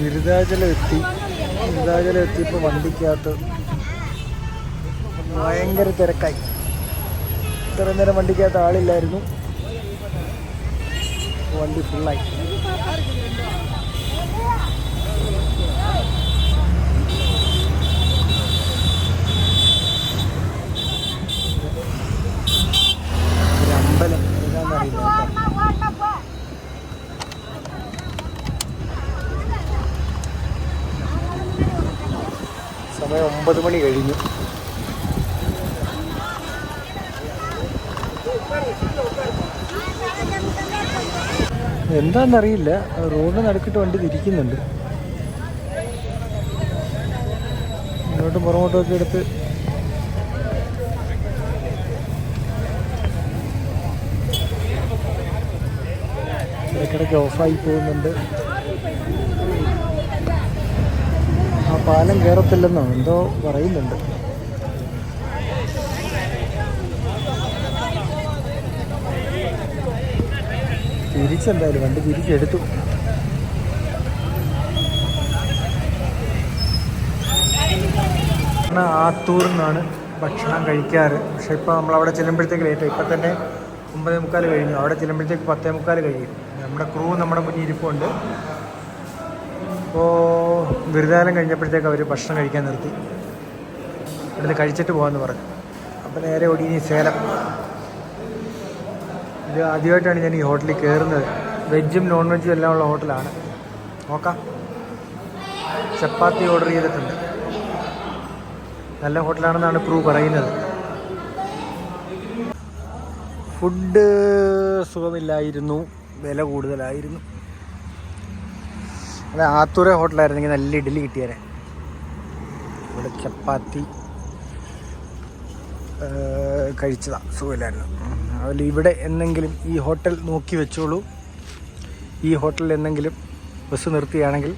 വിരുദാചലം എത്തിയപ്പോൾ വണ്ടിക്കകത്ത് ഭയങ്കര തിരക്കായി. ഇത്ര നേരം വണ്ടിക്കകത്ത് ആളില്ലായിരുന്നു. വണ്ടി ഫുള്ളായി. ഒരു അമ്പലം ഏതാണെന്നറിയില്ല. സമയം 9 മണി കഴിഞ്ഞു. എന്താണെന്നറിയില്ല, റോഡ് നടുക്കിട്ട് വണ്ടി തിരിക്കുന്നുണ്ട്. ഇങ്ങോട്ടും പുറകോട്ടും ഒക്കെ എടുത്ത് ഇടയ്ക്കിടയ്ക്ക് ഓഫായി പോകുന്നുണ്ട്. ആ പാലം കയറത്തില്ലെന്നോ എന്തോ പറയുന്നുണ്ട്. തിരിച്ചെന്തായാലും വണ്ടി തിരിച്ചെടുത്തു. ആത്തൂരിൽ നിന്നാണ് ഭക്ഷണം കഴിക്കാറ്. പക്ഷെ ഇപ്പോൾ നമ്മളവിടെ ചെല്ലുമ്പോഴത്തേക്ക് ലേറ്റായി. ഇപ്പം തന്നെ 9:45 കഴിഞ്ഞു. അവിടെ ചെല്ലുമ്പോഴത്തേക്ക് 10:45 കഴിയും. നമ്മുടെ ക്രൂ നമ്മുടെ മുന്നിൽ ഇരിപ്പുണ്ട്. അപ്പോൾ ബിരുദാലം കഴിഞ്ഞപ്പോഴത്തേക്ക് അവർ ഭക്ഷണം കഴിക്കാൻ നിർത്തി. ഇവിടുന്ന് കഴിച്ചിട്ട് പോകാമെന്ന് പറഞ്ഞു. അപ്പോൾ നേരെ ഓടി ഇനി സേലം. ഇത് ആദ്യമായിട്ടാണ് ഞാൻ ഈ ഹോട്ടലിൽ കയറുന്നത്. വെജും നോൺ വെജും എല്ലാം ഉള്ള ഹോട്ടലാണ്. നോക്കാം. ചപ്പാത്തി ഓർഡർ ചെയ്തിട്ടുണ്ട്. നല്ല ഹോട്ടലാണെന്നാണ് ക്രൂ പറയുന്നത്. ഫുഡ് സുഖമില്ലായിരുന്നു, വില കൂടുതലായിരുന്നു. അത് ആത്തൂരെ ഹോട്ടലായിരുന്നെങ്കിൽ നല്ല ഇഡ്ഡലി കിട്ടിയേനെ. ഇവിടെ ചപ്പാത്തി കഴിച്ചതാണ്, സുഖമില്ലായിരുന്നു. അതിൽ ഇവിടെ എന്നെങ്കിലും ഈ ഹോട്ടൽ നോക്കി വെച്ചോളൂ. ഈ ഹോട്ടലിൽ എന്തെങ്കിലും ബസ് നിർത്തിയാണെങ്കിൽ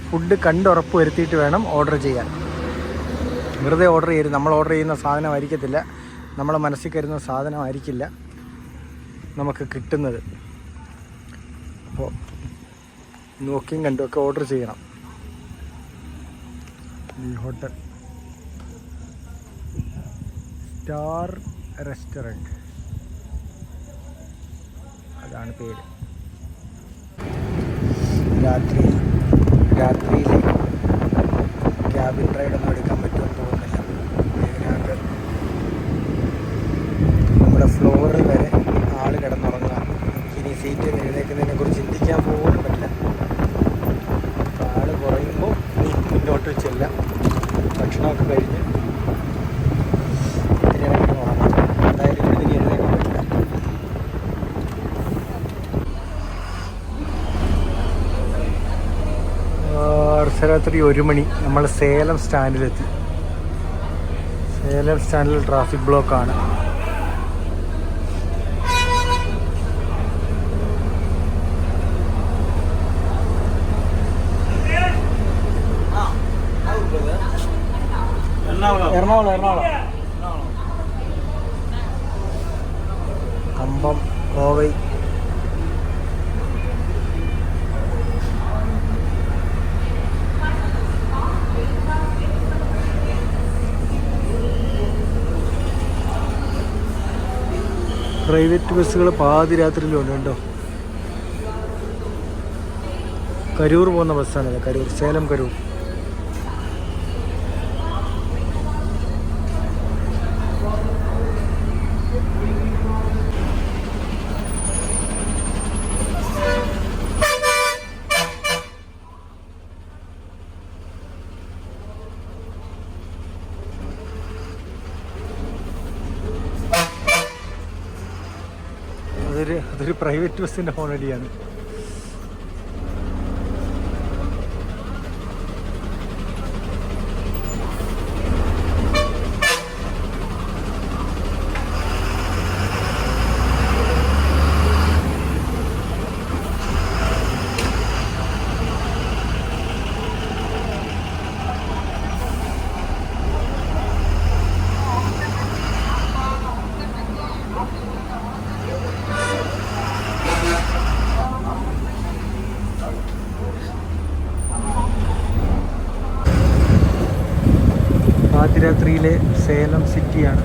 ഫുഡ് കണ്ടുറപ്പ് വരുത്തിയിട്ട് വേണം ഓർഡർ ചെയ്യാൻ. വെറുതെ ഓർഡർ ചെയ്യരുത്. നമ്മൾ ഓർഡർ ചെയ്യുന്ന സാധനമായിരിക്കത്തില്ല, നമ്മളെ മനസ്സിൽ കരുതുന്ന സാധനമായിരിക്കില്ല നമുക്ക് കിട്ടുന്നത്. അപ്പോൾ നോക്കിയും കണ്ടുമൊക്കെ ഓർഡർ ചെയ്യണം. ഈ ഹോട്ടൽ സ്റ്റാർ റെസ്റ്റോറൻറ്റ്, അതാണ് പേര്. രാത്രിയിൽ ക്യാബിൻ റൈഡൊന്നും എടുക്കാൻ പറ്റുമെന്ന് തോന്നുന്നില്ല. ഇതിനകത്ത് നമ്മുടെ ഫ്ലോറിൽ വരെ ആൾ കിടന്നുറങ്ങാം. ഇനി സീറ്റ് എഴുന്നേക്കുന്നതിനെ കുറിച്ച് ചിന്തിക്കാൻ പോലും പറ്റില്ല. ആൾ കുറയുമ്പോൾ മുന്നോട്ട് ചെല്ലാം. ഭക്ഷണമൊക്കെ കഴിഞ്ഞ് ഇതിനിടയ്ക്ക് ഉറങ്ങാം. എന്തായാലും ഇവിടെ എഴുന്നേക്കാൻ പറ്റില്ല. അർദ്ധരാത്രി 1 മണി നമ്മൾ സേലം സ്റ്റാൻഡിലെത്തി. സേലം സ്റ്റാൻഡിൽ ട്രാഫിക് ബ്ലോക്കാണ്. എറണാകുളം കമ്പം, കോവൈ. പ്രൈവറ്റ് ബസ്സുകൾ പാതിരാത്രിയിലുണ്ട് കേട്ടോ. കരൂർ പോകുന്ന ബസ്സാണിത്. കരൂർ, സേലം കരൂർ. അതൊരു പ്രൈവറ്റ് ബസ്സിൻ്റെ ഹോണടിയാണ്. പാതിരാത്രിയിലെ സേലം സിറ്റിയാണ്.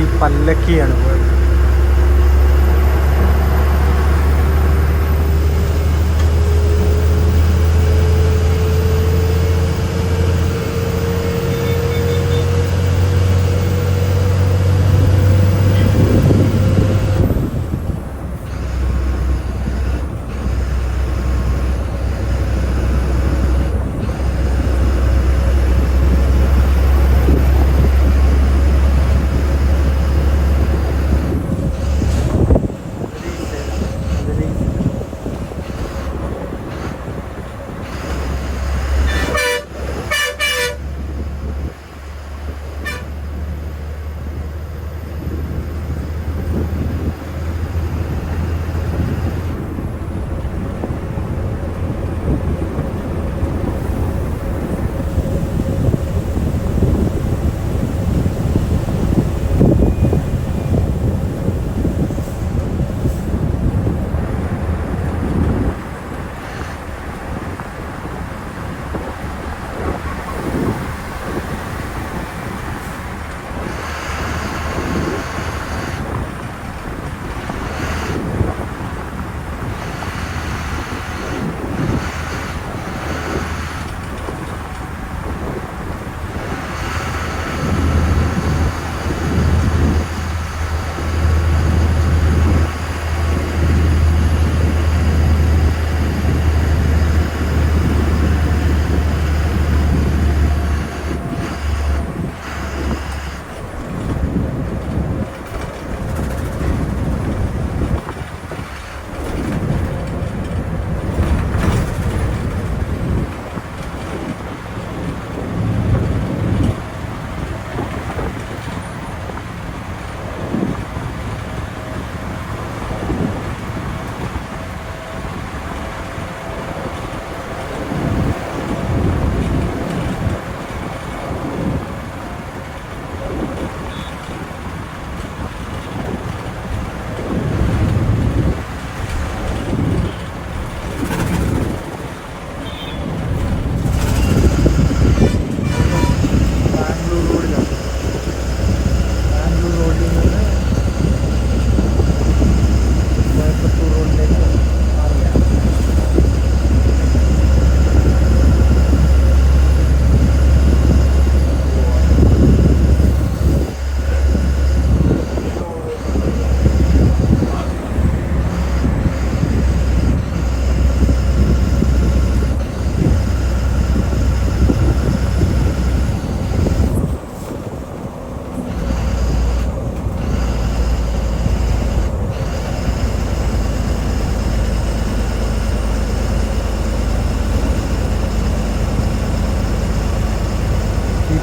KSRTC പല്ലക്കിയാണ് പോയത്.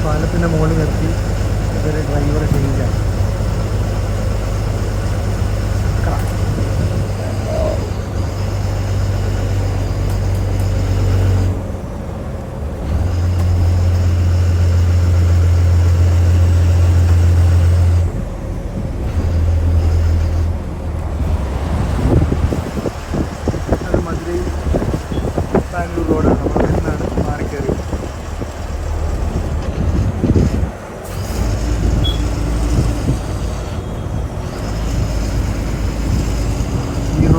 പാലത്തിൻ്റെ മുകളിൽ നിർത്തി ഇവരെ ഡ്രൈവറെ ചേഞ്ചാണ്. അത് മധുരൈ ബാംഗ്ലൂർ റോഡാണ്. അവിടെ നിന്നാണ് മാറിക്കയറി.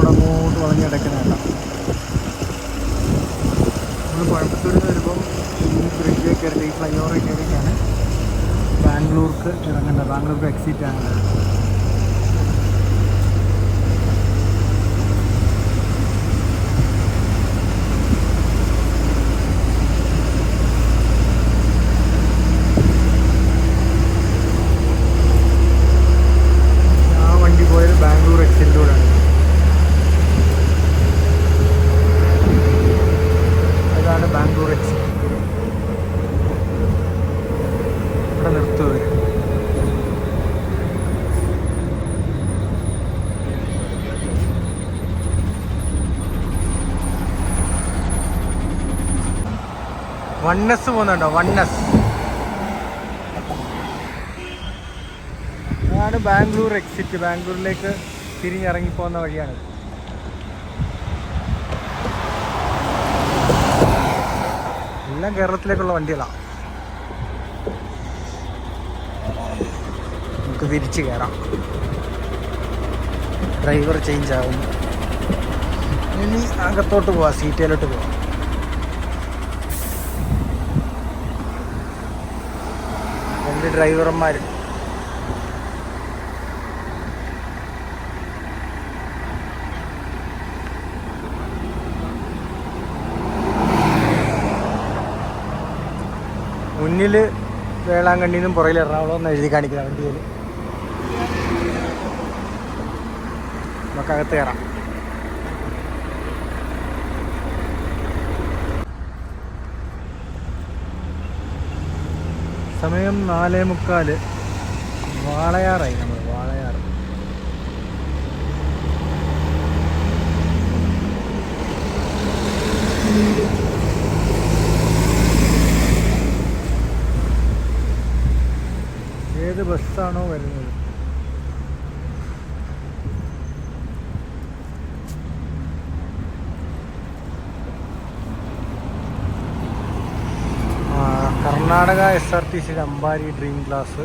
അങ്ങോട്ട് വളഞ്ഞിടക്കുന്നതല്ല. നമ്മൾ കോയമ്പത്തൂരിൽ നിന്ന് വരുമ്പം ഈ ബ്രിഡ്ജ് കയറി ഈ ഫ്ലൈ ഓവർ കയറിയിട്ടാണ് ബാംഗ്ലൂർക്ക് ഇറങ്ങേണ്ടത്. ബാംഗ്ലൂർക്ക് എക്സിറ്റ് ആണ്. ആ വണ്ടി പോയത് ബാംഗ്ലൂർ എക്സിറ്റിലൂടെയാണ്. ബാംഗ്ലൂർ എക്സിറ്റ് ഇവിടെ നിർത്തുക. വണ്ണസ് പോകുന്നുണ്ടോ? വണ്ണസ് അതാണ് ബാംഗ്ലൂർ എക്സിറ്റ്. ബാംഗ്ലൂരിലേക്ക് തിരിഞ്ഞിറങ്ങിപ്പോകുന്ന വഴിയാണ്. എല്ലാം കേരളത്തിലേക്കുള്ള വണ്ടികളാണ്. നമുക്ക് തിരിച്ച് കയറാം. ഡ്രൈവർ ചേഞ്ച് ആകുന്നു. ഇനി അകത്തോട്ട് പോവാം, സീറ്റയിലോട്ട് പോവാം. രണ്ട് ഡ്രൈവർമാർ. മുന്നിൽ വേളാങ്കണ്ണിന്നും പുറകിൽ എറണാകുളം എന്ന് എഴുതി കാണിക്കുന്ന വണ്ടിയിൽ. നമുക്കകത്ത് കയറാം. സമയം 4:45. വാളയാറായി നമ്മൾ. വാളയാർ ഏത് ബസ്സാണോ വരുന്നത്? Karnataka SRTC Ambari dream class.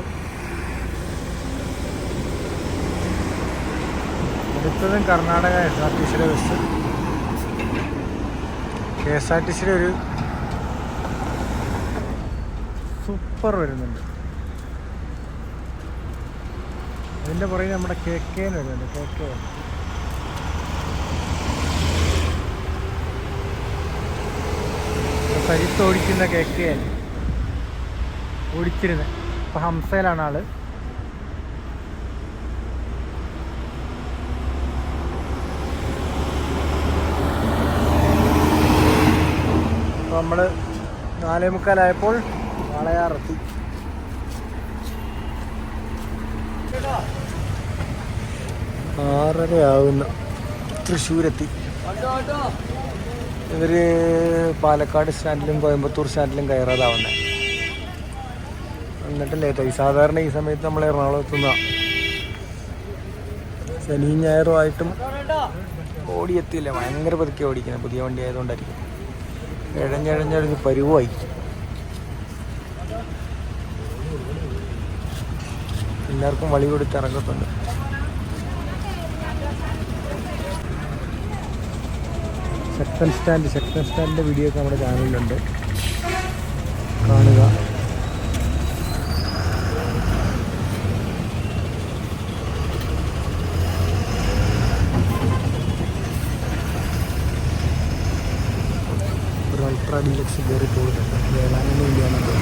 അടുത്തതും കർണാടക SRTC ബസ്. KSRTC ഒരു സൂപ്പർ വരുന്നുണ്ട്. അതിൻ്റെ പുറകെ നമ്മുടെ KK വരുന്നുണ്ട്. KK സരിത്ത് ഓടിക്കുന്ന KK ഓടിച്ചിരുന്നത്. ഇപ്പം ഹംസയിലാണ് ആള്. അപ്പോൾ നമ്മൾ 4:45 വാളയാറെത്തി. ആറരയാകുന്ന തൃശ്ശൂരെത്തി. ഇവർ പാലക്കാട് സ്റ്റാൻഡിലും കോയമ്പത്തൂർ സ്റ്റാൻഡിലും കയറാതാവുന്നത്. എന്നിട്ട് ലേറ്റായി. സാധാരണ ഈ സമയത്ത് നമ്മൾ എറണാകുളത്തുനിന്ന ശനിയും ഞായറും ആയിട്ടും ഓടിയെത്തിയില്ല. ഭയങ്കര പതുക്കെ ഓടിക്കുന്നത്. പുതിയ വണ്ടി ആയതുകൊണ്ടായിരിക്കും. ഇഴഞ്ഞിഴഞ്ഞൊരു പരുവായി. എല്ലാവർക്കും വളി കൊടുത്ത് ഇറങ്ങത്തുണ്ട്. സെക്കൻഡ് സ്റ്റാൻഡിൻ്റെ വീഡിയോ ഒക്കെ നമ്മുടെ ചാനലിലുണ്ട്, കാണുക. ഒരു അൾട്രാ ഡീലക്സ് കയറി പോകുന്നുണ്ട്. വേളാങ്കണ്ണി വേണ്ടിയാണത്.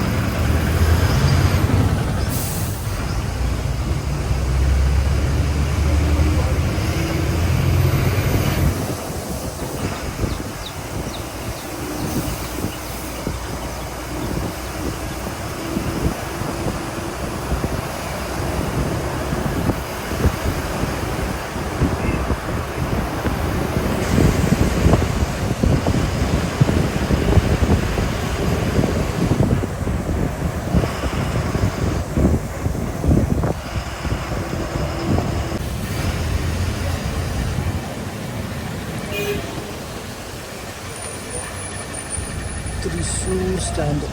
തൃശ്ശൂർ സ്റ്റാൻഡ്.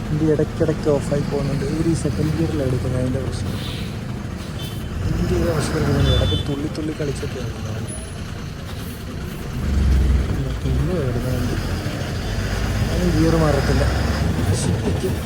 വണ്ടി ഇടയ്ക്കിടയ്ക്ക് ഓഫായി പോകുന്നുണ്ട്. ഇവർ ഈ സെക്കൻഡ് ഗിയറിലാണ് എടുക്കുന്നത്. അതിൻ്റെ പ്രശ്നം. ഇന്ത്യ പ്രശ്നം എടുക്കുന്നുണ്ട്. ഇടയ്ക്ക് തുള്ളി കളിച്ചൊക്കെയാണ് വണ്ടി. തുള്ളി എടുക്കുന്നുണ്ട്. അതിന് ഗിയർ മാറത്തില്ല. നശിപ്പിക്കും.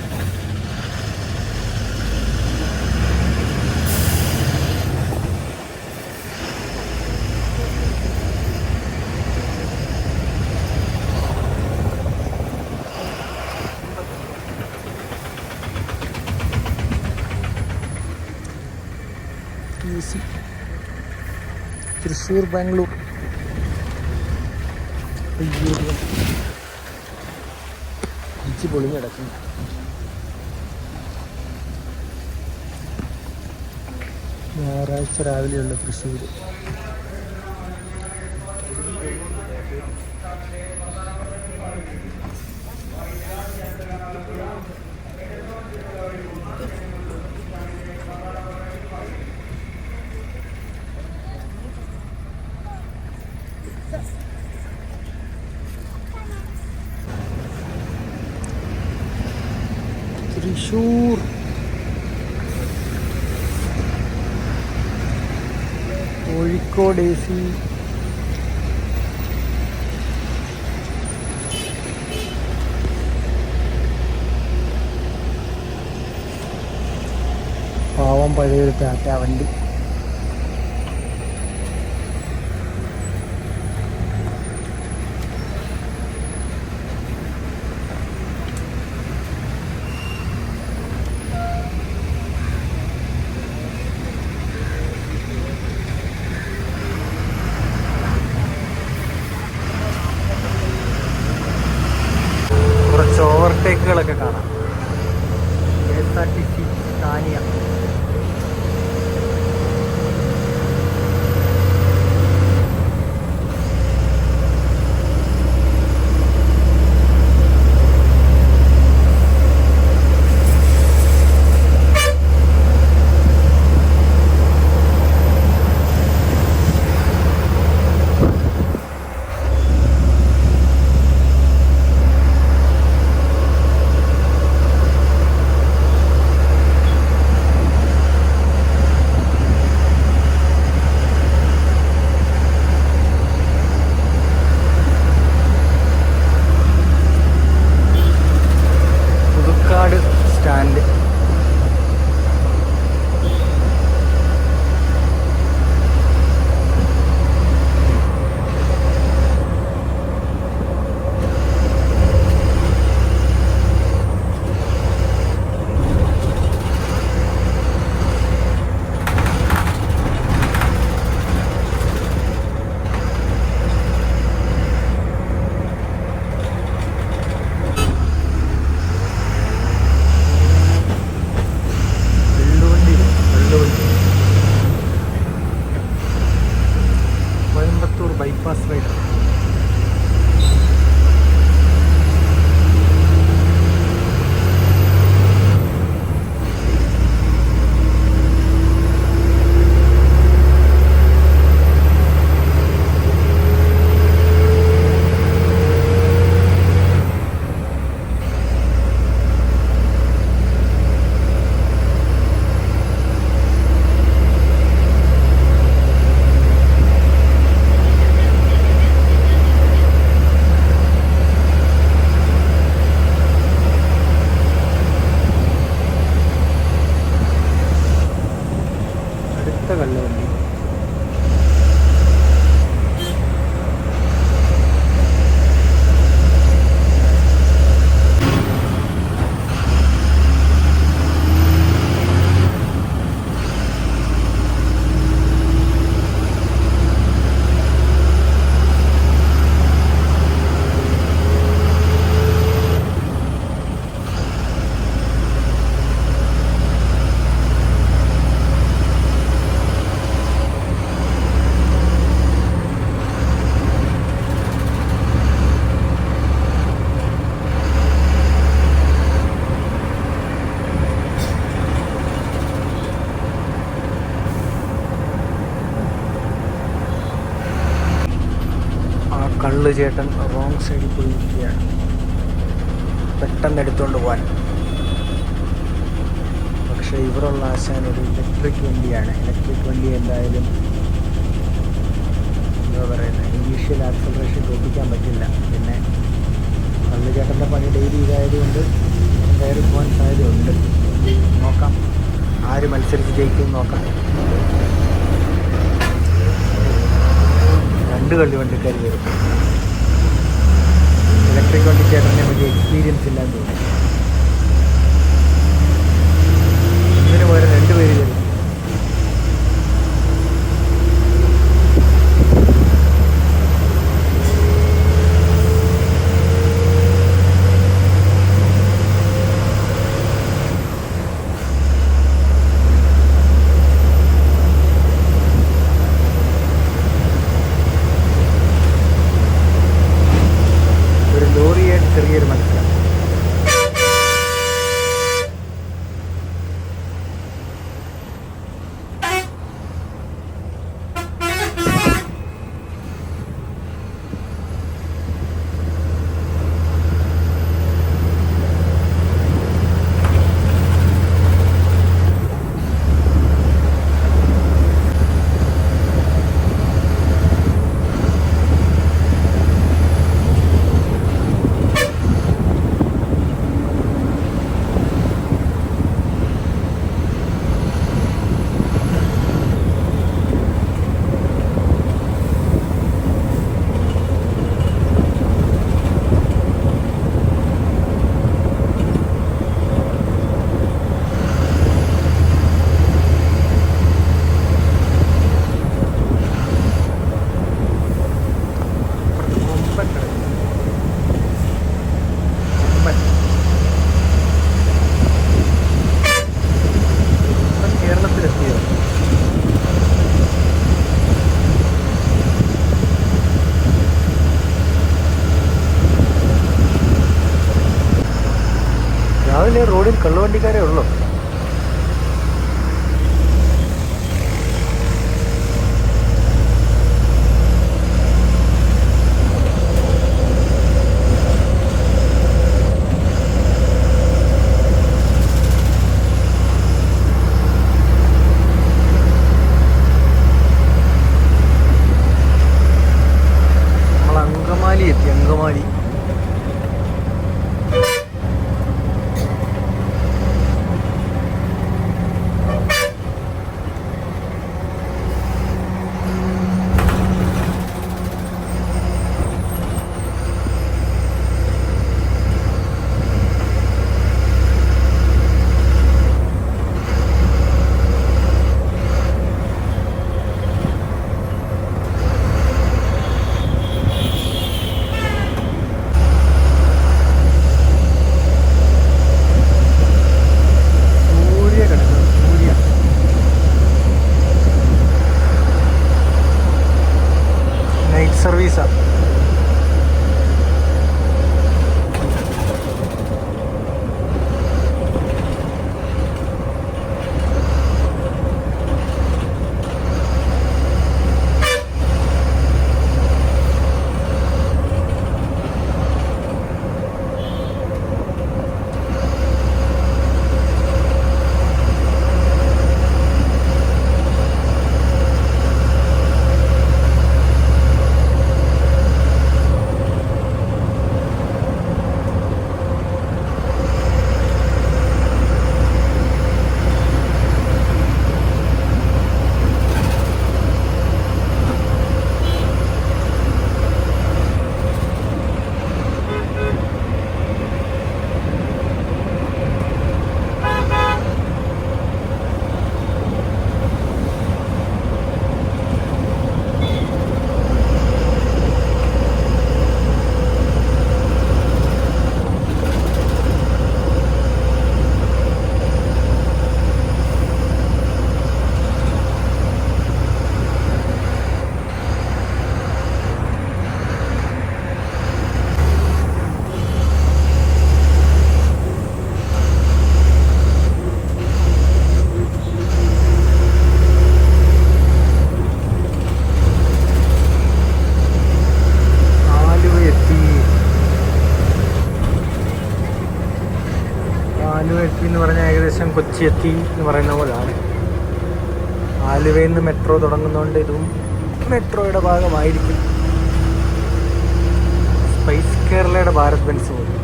തൃശ്ശൂർ ബാംഗ്ലൂർ. ബീച്ച് പൊളിഞ്ഞ് കിടക്കുന്നു. ഞായറാഴ്ച രാവിലെയുള്ള തൃശ്ശൂർ. തൃശ്ശൂർ കോഴിക്കോട് AC. പാവം പഴയൊരു ടാറ്റ വണ്ടി. കുറച്ച് ഓവർടേക്കുകളൊക്കെ കാണാം. KSRTC Scania. Stand. Bypass ride. കല്ലുവണ്ടി. കള്ള് ചേട്ടൻ റോങ് സൈഡിൽ പോയി നിൽക്കുകയാണ്. പെട്ടെന്ന് എടുത്തുകൊണ്ട് പോകാൻ. പക്ഷേ ഇവരുള്ള ആശാൻ ഒരു ഇലക്ട്രിക് വണ്ടിയാണ്. ഇലക്ട്രിക് വണ്ടി എന്തായാലും എന്താ പറയുന്നത്, ഇനീഷ്യൽ ആക്സലറേഷൻ തോപ്പിക്കാൻ പറ്റില്ല. പിന്നെ കള്ള് ചേട്ടൻ്റെ പണി ഡെയിലി ഇതായതുകൊണ്ട് കയറി പോകാൻ സാധ്യതയുണ്ട്. നോക്കാം ആര് മത്സരിച്ച് ജയിക്കുമെന്ന് നോക്കാം. രണ്ട് കള്ളി വണ്ടിക്കാർ വരും. ഇലക്ട്രിക് വണ്ടി ചേട്ടനെ വലിയ എക്സ്പീരിയൻസ് ഇല്ലാന്ന് തോന്നുന്നു. ഇതിന് പോലെ രണ്ടുപേര് വരും. ചെറിയൊരു മത്സരം. Thank you. രാവിലെ റോഡിൽ കള്ളുവണ്ടിക്കാരേ ഉള്ളൂ. അങ്കമാലി സർവീസാണ്. എന്ന് പറഞ്ഞാൽ ഏകദേശം കൊച്ചി എത്തി എന്ന് പറയുന്ന പോലാണ്. ആലുവയിൽ നിന്ന് മെട്രോ തുടങ്ങുന്നതുകൊണ്ട് ഇതും മെട്രോയുടെ ഭാഗമായിരിക്കും. സ്പൈസ് കേരളയുടെ ഭാരത് ബെൻസ് പോലെ.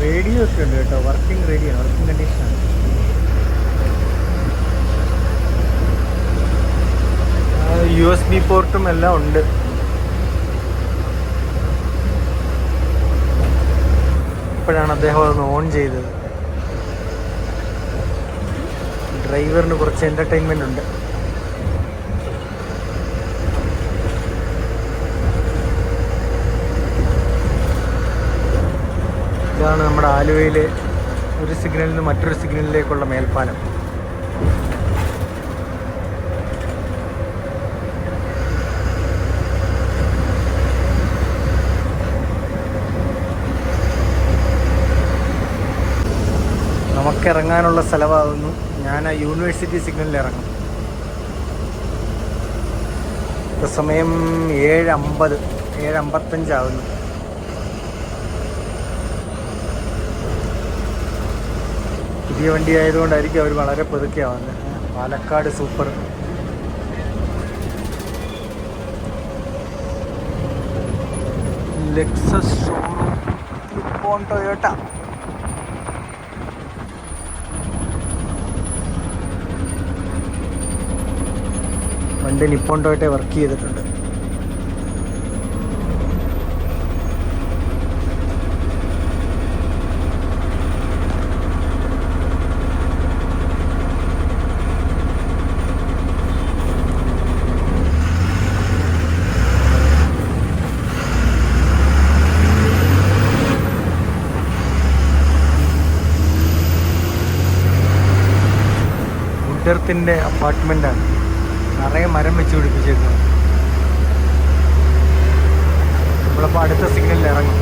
റേഡിയോ ഒക്കെ ഉണ്ട് കേട്ടോ, വർക്കിംഗ് റേഡിയോ, വർക്കിംഗ് കണ്ടീഷനാണ്. USB പോർട്ടും എല്ലാം ഉണ്ട്. ഇപ്പോഴാണ് അദ്ദേഹം അതൊന്ന് ഓൺ ചെയ്തത്. ഡ്രൈവറിന് കുറച്ച് എൻ്റർടൈൻമെൻ്റ് ഉണ്ട്. ഇതാണ് നമ്മുടെ ആലുവയിലെ ഒരു സിഗ്നലിൽ നിന്ന് മറ്റൊരു സിഗ്നലിലേക്കുള്ള മേൽപ്പാലം. നമുക്ക് ഇറങ്ങാനുള്ള സ്ഥലമാകുന്നു. ഞാൻ ആ യൂണിവേഴ്സിറ്റി സിഗ്നലിൽ ഇറങ്ങും. ഇപ്പോൾ സമയം 7:50, 7:55 ആകുന്നു. പുതിയ വണ്ടി ആയതുകൊണ്ടായിരിക്കും അവർ വളരെ പതുക്കെയാവുന്നത്. Palakkad super. Lexus showroom, Nippon Toyota. പണ്ട് നിപ്പോൺ ടൊയോട്ട വർക്ക് ചെയ്തിട്ടുണ്ട്. ത്തിൻ്റെ അപ്പാർട്ട്മെൻറ്റാണ്. നിറയെ മരം വെച്ച് പിടിപ്പിച്ചേക്കുന്നത്. നമ്മളിപ്പോൾ അടുത്ത സിഗ്നലിൽ ഇറങ്ങും.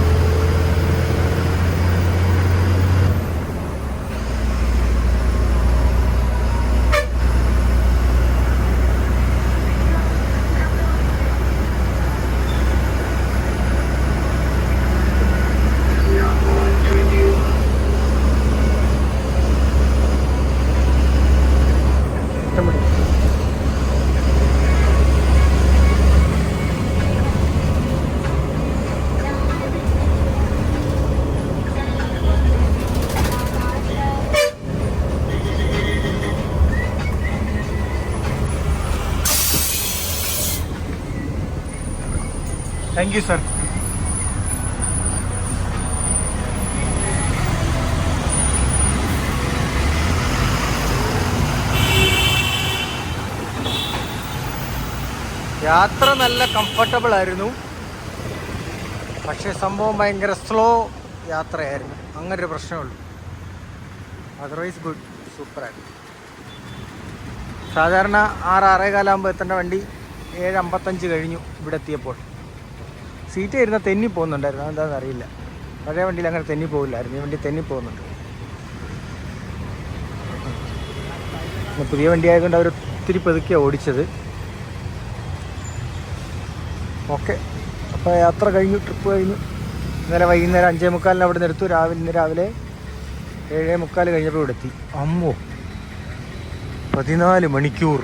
Thank you sir. യാത്ര നല്ല കംഫർട്ടബിൾ ആയിരുന്നു, പക്ഷേ സംഭവം ഭയങ്കര സ്ലോ യാത്രയായിരുന്നു. അങ്ങനൊരു പ്രശ്നമുള്ളൂ. അതർവൈസ് ഗുഡ്, സൂപ്പറായിരുന്നു. സാധാരണ 6-6:15 എത്തേണ്ട വണ്ടി 7:55 കഴിഞ്ഞു ഇവിടെ എത്തിയപ്പോൾ. സീറ്റ് ഇരുന്ന തെന്നി പോകുന്നുണ്ടായിരുന്നു, അതെന്താണെന്ന് അറിയില്ല. പഴയ വണ്ടിയിൽ അങ്ങനെ തെന്നി പോകില്ലായിരുന്നു, ഈ വണ്ടി തെന്നി പോകുന്നുണ്ട്. പുതിയ വണ്ടി ആയതുകൊണ്ട് അവർ ഒത്തിരി പതുക്കിയാണ് ഓടിച്ചത്. ഓക്കെ, അപ്പോൾ യാത്ര കഴിഞ്ഞു, ട്രിപ്പ് കഴിഞ്ഞു. ഇന്നലെ വൈകുന്നേരം 5:45 അവിടെ നിന്ന് എടുത്തു. ഇന്ന് രാവിലെ 7:45 കഴിഞ്ഞപ്പോൾ ഇവിടെ എത്തി. അമ്മോ, 14 മണിക്കൂർ.